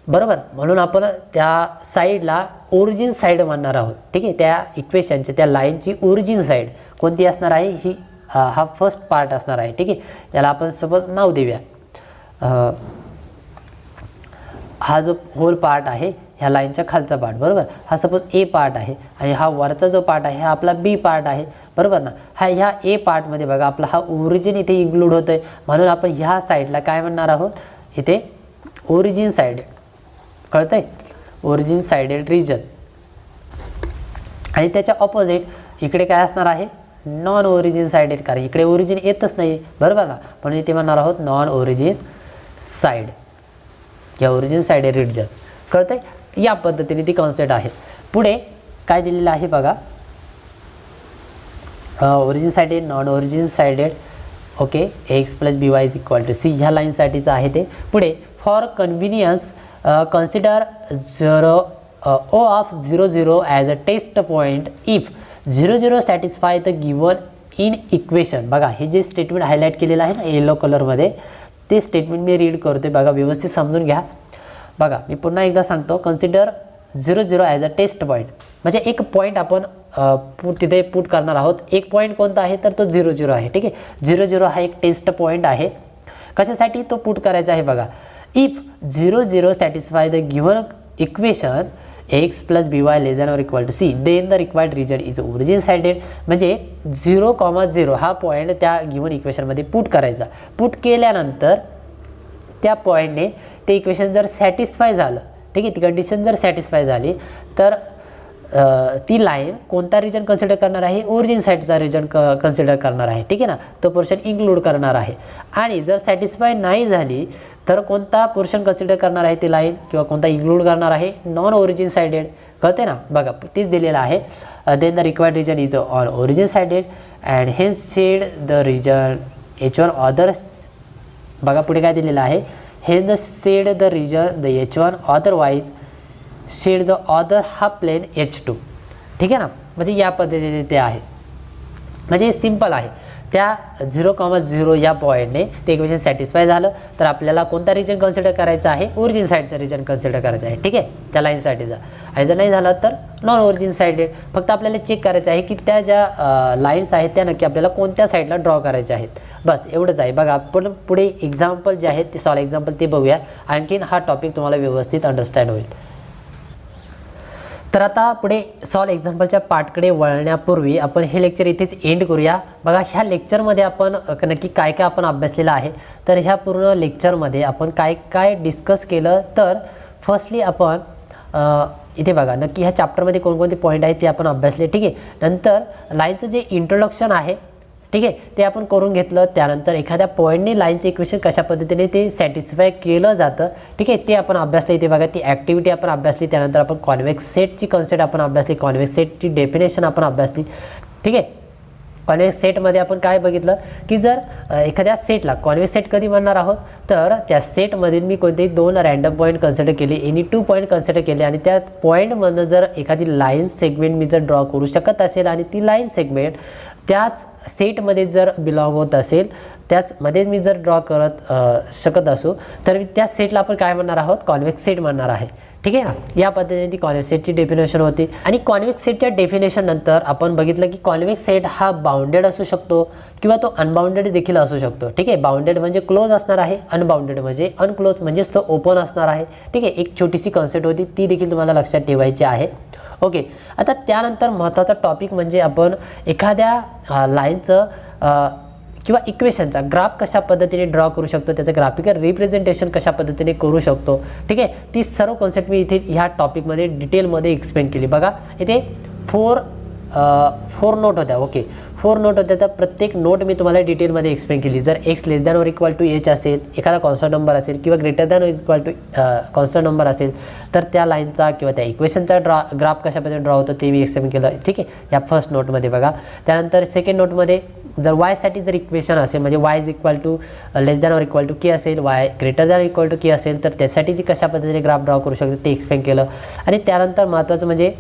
बरोबर. म्हणून आपण त्या साईडला ओरिजिन साईड म्हणणार आहोत. ठीक आहे, त्या इक्वेशनची त्या लाईनची ओरिजिन साईड कोणती असणार आहे, ही हा फर्स्ट पार्ट असणार आहे. ठीक आहे, याला आपण सपोज नाव देऊया. हा जो होल पार्ट आहे ह्या लाईनच्या खालचा पार्ट, बरोबर, हा सपोज ए पार्ट आहे आणि हा वरचा जो पार्ट आहे हा आपला बी पार्ट आहे, बरोबर ना. ह्या ए पार्टमध्ये बघा आपला हा ओरिजिन इथे इन्क्लूड होतोय, म्हणून आपण ह्या साईडला काय म्हणणार आहोत, इथे ओरिजिन साईड, कळतंय, ओरिजिन साइडेड रिजन. आणि त्याच्या ऑपोजिट इकडे काय असणार आहे, नॉन ओरिजिन साइडेड, कारण इकडे ओरिजिन येतच नाही, बरोबर ना, म्हणून इथे म्हणणार आहोत नॉन ओरिजिन साइड या ओरिजिन साइडेड रिजन. कळतंय, या पद्धतीने ती कॉन्सेप्ट आहे. पुढे काय दिलेलं आहे बघा, origin sided, non origin sided, okay, x plus B Y is equal to c, ह्या लाईनसाठीचं आहे ते. पुढे for convenience consider 0 O of 0 0 as a test point if 0 0 satisfy the given in equation. बघा हे जे स्टेटमेंट हायलाइट केलेलं आहे ना येलो कलरमध्ये, ते स्टेटमेंट मी रीड करतोय, बघा व्यवस्थित समजून घ्या. बघा मी पुन्हा एकदा सांगतो, consider 0 0 as a test point, म्हणजे एक पॉईंट आपण तिथे पुट करणार आहोत. एक पॉईंट कोणता आहे तर तो 0 0 आहे. ठीक आहे, 0 0 हा एक टेस्ट पॉईंट आहे. कशासाठी तो पुट करायचा आहे बघा, if 0 0 satisfy the given equation x plus by less than or equal to c, then the required region is origin sided. म्हणजे 0,0 हा पॉईंट त्या गिवन इक्वेशनमध्ये पुट करायचा. पुट केल्यानंतर त्या पॉईंटने ते इक्वेशन जर सॅटिस्फाय झालं, ठीक आहे, ती कंडिशन जर सॅटिस्फाय झाली तर ती लाईन कोणता रिजन कन्सिडर करणार आहे, ओरिजिन साईडचा रिजन कन्सिडर करणार आहे. ठीक आहे ना, तो पोर्शन इन्क्लूड करणार आहे. आणि जर सॅटिस्फाय नाही झाली तर कोणता पोर्शन कन्सिडर करणार आहे ती लाईन, किंवा कोणता इन्क्लूड करणार आहे, नॉन ओरिजिन साइडेड. कळते ना, बघा तीच दिलेलं आहे. Then the required region is on origin sided and hence shade the region H1 others. बघा पुढे काय दिलेलं आहे, hence shade the region the H1 otherwise shade the other half plane H2. ठीक आहे ना, म्हणजे या पद्धतीने ते आहे. म्हणजे सिंपल आहे. त्या 0,0 या पॉईंटने ते इक्वेशन सॅटिस्फाय झालं तर आपल्याला कोणता रिजन कन्सिडर करायचा आहे, ओरिजिन साईडचा रिजन कन्सिडर करायचा आहे. ठीक आहे, त्या लाईनसाठीचा. आणि जर नाही झालं तर नॉन ओरिजिन साइडेड. फक्त आपल्याला चेक करायचं आहे की त्या ज्या लाईन्स आहेत त्या नक्की आपल्याला कोणत्या साईडला ड्रॉ करायच्या आहेत, बस एवढंच आहे. बघा आपण पुढे एक्झाम्पल जे आहेत ते सॉल्व एक्झाम्पल ते बघूया, आणखीन हा टॉपिक तुम्हाला व्यवस्थित अंडरस्टँड होईल. तर आता पुढे सॉल्व एक्झाम्पलच्या पार्टकडे वळण्यापूर्वी आपण हे लेक्चर इथेच एंड करूया. बघा ह्या लेक्चरमध्ये आपण नक्की काय काय आपण अभ्यासलेलं आहे, तर ह्या पूर्ण लेक्चरमध्ये आपण काय काय डिस्कस केलं. तर फर्स्टली आपण इथे बघा नक्की ह्या चॅप्टरमध्ये कोणकोणते पॉईंट आहेत ते आपण अभ्यासले. ठीक आहे, नंतर लाईनचं जे इंट्रोडक्शन आहे, ठीक आहे, ते आपण करून घेतलं. त्यानंतर एखाद्या पॉईंटने लाईनचं इक्वेशन कशा पद्धतीने ते सॅटिस्फाय केलं जातं, ठीक आहे, ते आपण अभ्यासलं. इथे बघा ती ॲक्टिव्हिटी आपण अभ्यासली. त्यानंतर आपण कॉन्व्हेक्स सेटची कन्सेप्ट आपण अभ्यासली, कॉन्व्हेक्स सेटची डेफिनेशन आपण अभ्यासली. ठीक आहे, कॉन्व्हेक्स सेटमध्ये आपण काय बघितलं की जर एखाद्या सेटला कॉन्व्हेक्स सेट कधी म्हणणार आहोत, तर त्या सेटमध्ये मी कोणतेही 2 रँडम पॉईंट कन्सिडर केले, एनी 2 पॉईंट कन्सिडर केले, आणि त्या पॉईंटमधनं जर एखादी लाईन सेगमेंट मी जर ड्रॉ करू शकत असेल आणि ती लाईन सेगमेंट त्याच सेटमध्ये जर बिलॉंग होत असेल, त्याचमध्येच मी जर ड्रॉ करत शकत असो, तर त्या सेटला आपण काय म्हणणार आहोत, कॉन्व्हेक्स सेट म्हणणार आहे. ठीक आहे ना, या पद्धतीने ती कॉन्व्हेक्स सेटची डेफिनेशन होती. आणि कॉन्व्हेक्स सेटच्या डेफिनेशन नंतर आपण बघितलं की कॉन्व्हेक्स सेट हा बाउंडेड असू शकतो किंवा तो अनबाउंडेड देखील असू शकतो. ठीक आहे, बाउंडेड म्हणजे क्लोज असणार आहे, अनबाउंडेड म्हणजे अनक्लोज म्हणजेच तो ओपन असणार आहे. ठीक आहे, एक छोटीशी कन्सेप्ट होती, ती देखील तुम्हाला लक्षात ठेवायची आहे. ओके, आता त्यानंतर महत्त्वाचा टॉपिक म्हणजे आपण एखाद्या लाईनचं किंवा इक्वेशनचा ग्राफ कशा पद्धतीने ड्रॉ करू शकतो, त्याचं ग्राफिकल रिप्रेझेंटेशन कशा पद्धतीने करू शकतो. ठीक आहे, ती सर्व कॉन्सेप्ट मी इथे ह्या टॉपिकमध्ये डिटेलमध्ये एक्सप्लेन केली. बघा इथे 4 नोट होत्या. ओके, 4 नोट होत्या, तर प्रत्येक नोट मी तुम्हाला डिटेलमध्ये एक्सप्लेन केली. जर x less than or equal to h असेल, एखादा कॉन्स्टंट नंबर असेल, किंवा greater than or equal to constant number असेल, तर त्या लाईनचा किंवा त्या इक्वेशनचा ग्राफ कशा पद्धतीने ड्रॉ होतो ते मी एक्सप्लेन केलं. ठीक आहे, या फर्स्ट नोटमध्ये बघा. त्यानंतर सेकंड नोटमध्ये जर वायसाठी जर इक्वेशन असेल, म्हणजे Y is equal to less than or equal to K असेल, Y greater than equal to K असेल, तर त्यासाठी जी कशा पद्धतीने ग्राफ ड्रॉ करू शकतो ते एक्सप्लेन केलं. आणि त्यानंतर महत्त्वाचं म्हणजे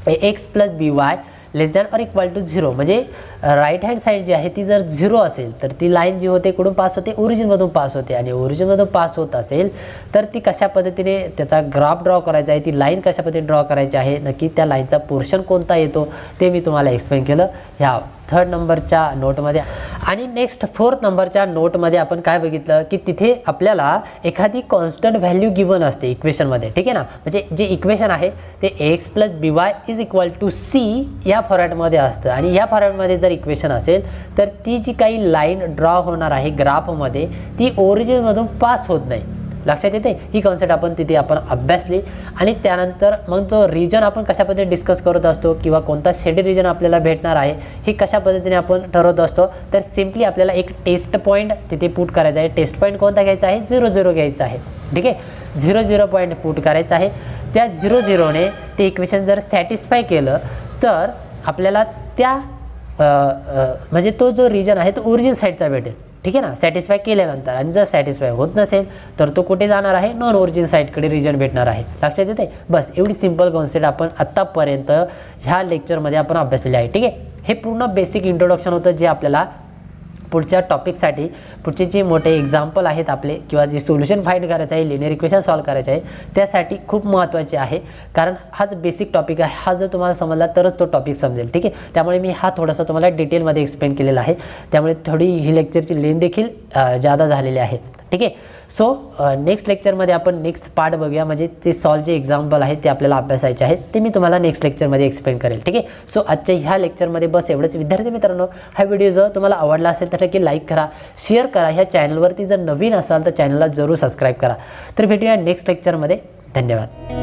x plus B y less than or equal to 0 म्हणजे राईट हँड साईड जी आहे ती जर 0 असेल तर ती लाईन जी होते कुठून पास होते, ओरिजिनमधून पास होते. आणि ओरिजिनमधून पास होत असेल तर ती कशा पद्धतीने त्याचा ग्राफ ड्रॉ करायचा आहे, ती लाईन कशा पद्धतीने ड्रॉ करायची आहे, नक्की त्या लाईनचा पोर्शन कोणता येतो ते मी तुम्हाला एक्सप्लेन केलं ह्या 3rd नंबरच्या नोटमध्ये. आणि नेक्स्ट 4th नंबरच्या नोटमध्ये आपण काय बघितलं की तिथे आपल्याला एखादी कॉन्स्टंट व्हॅल्यू गिवन असते इक्वेशनमध्ये. ठीक आहे ना, म्हणजे जे इक्वेशन आहे ते ax + by = c या फॉर्मॅटमध्ये असतं. आणि या फॉर्मॅटमध्ये जर इक्वेशन असेल तर ती जी काही लाईन ड्रॉ होणार आहे ग्राफमध्ये ती ओरिजिनमधून पास होत नाही. लक्षात येते, ही कॉन्सेप्ट आपण तिथे अभ्यासली. आणि त्यानंतर मग तो रिजन आपण कशा पद्धतीने डिस्कस करत असतो किंवा कोणता शेडेड रिजन आपल्याला भेटणार आहे हे कशा पद्धतीने आपण ठरवत असतो. तर सिम्पली आपल्याला एक टेस्ट पॉईंट तिथे पुट करायचा आहे. टेस्ट पॉईंट कोणता घ्यायचा आहे, 0 0 घ्यायचा आहे. ठीक आहे, 0 0 पॉईंट पुट करायचा आहे. त्या 0 0ने ते इक्वेशन जर सॅटिस्फाय केलं तर आपल्याला त्या म्हणजे तो जो रिजन आहे तो ओरिजिन साईडचा भेटेल. ठीक आहे ना, सॅटिस्फाय केल्यानंतर. आणि जर सॅटिस्फाय होत नसेल तर तो कुठे जाणार आहे, नॉन ओरिजिन साईडकडे रिजन भेटणार आहे. लक्षात येते. बस एवढी सिंपल कॉन्सेप्ट आपण आत्तापर्यंत ह्या लेक्चरमध्ये आपण अभ्यासलेली आहे. ठीक आहे, हे पूर्ण बेसिक इंट्रोडक्शन होतं जे आपल्याला पुढच्या टॉपिकसाठी पुढचे जे मोठे एक्झाम्पल आहेत आपले किंवा जे सोल्युशन फाइंड करायचं आहे, लिनियर इक्वेशन सॉल्व करायचे आहे त्यासाठी खूप महत्त्वाचे आहे. कारण हाच बेसिक टॉपिक आहे. हा जर तुम्हाला समजला तरच तो टॉपिक समजेल. ठीक आहे, त्यामुळे मी हा थोडासा तुम्हाला डिटेलमध्ये एक्सप्लेन केलेला आहे. त्यामुळे थोडी ही लेक्चरची लेंथ देखील जादा झालेली आहे. ठीक आहे, सो नेक्स्ट लेक्चरमध्ये आपण नेक्स्ट पार्ट बघूया. म्हणजे ते सॉल्व जे एक्झाम्पल आहेत ते आपल्याला अभ्यासायचे आहेत ते मी तुम्हाला नेक्स्ट लेक्चरमध्ये एक्सप्लेन करेल. ठीक आहे, सो आजच्या ह्या लेक्चरमध्ये बस एवढंच. विद्यार्थी मित्रांनो, हा व्हिडिओ जर तुम्हाला आवडला असेल तर नक्की लाईक करा, शेअर करा. ह्या चॅनलवरती जर नवीन असाल तर चॅनलला जरूर सबस्क्राईब करा. तर भेटूया नेक्स्ट लेक्चरमध्ये. धन्यवाद.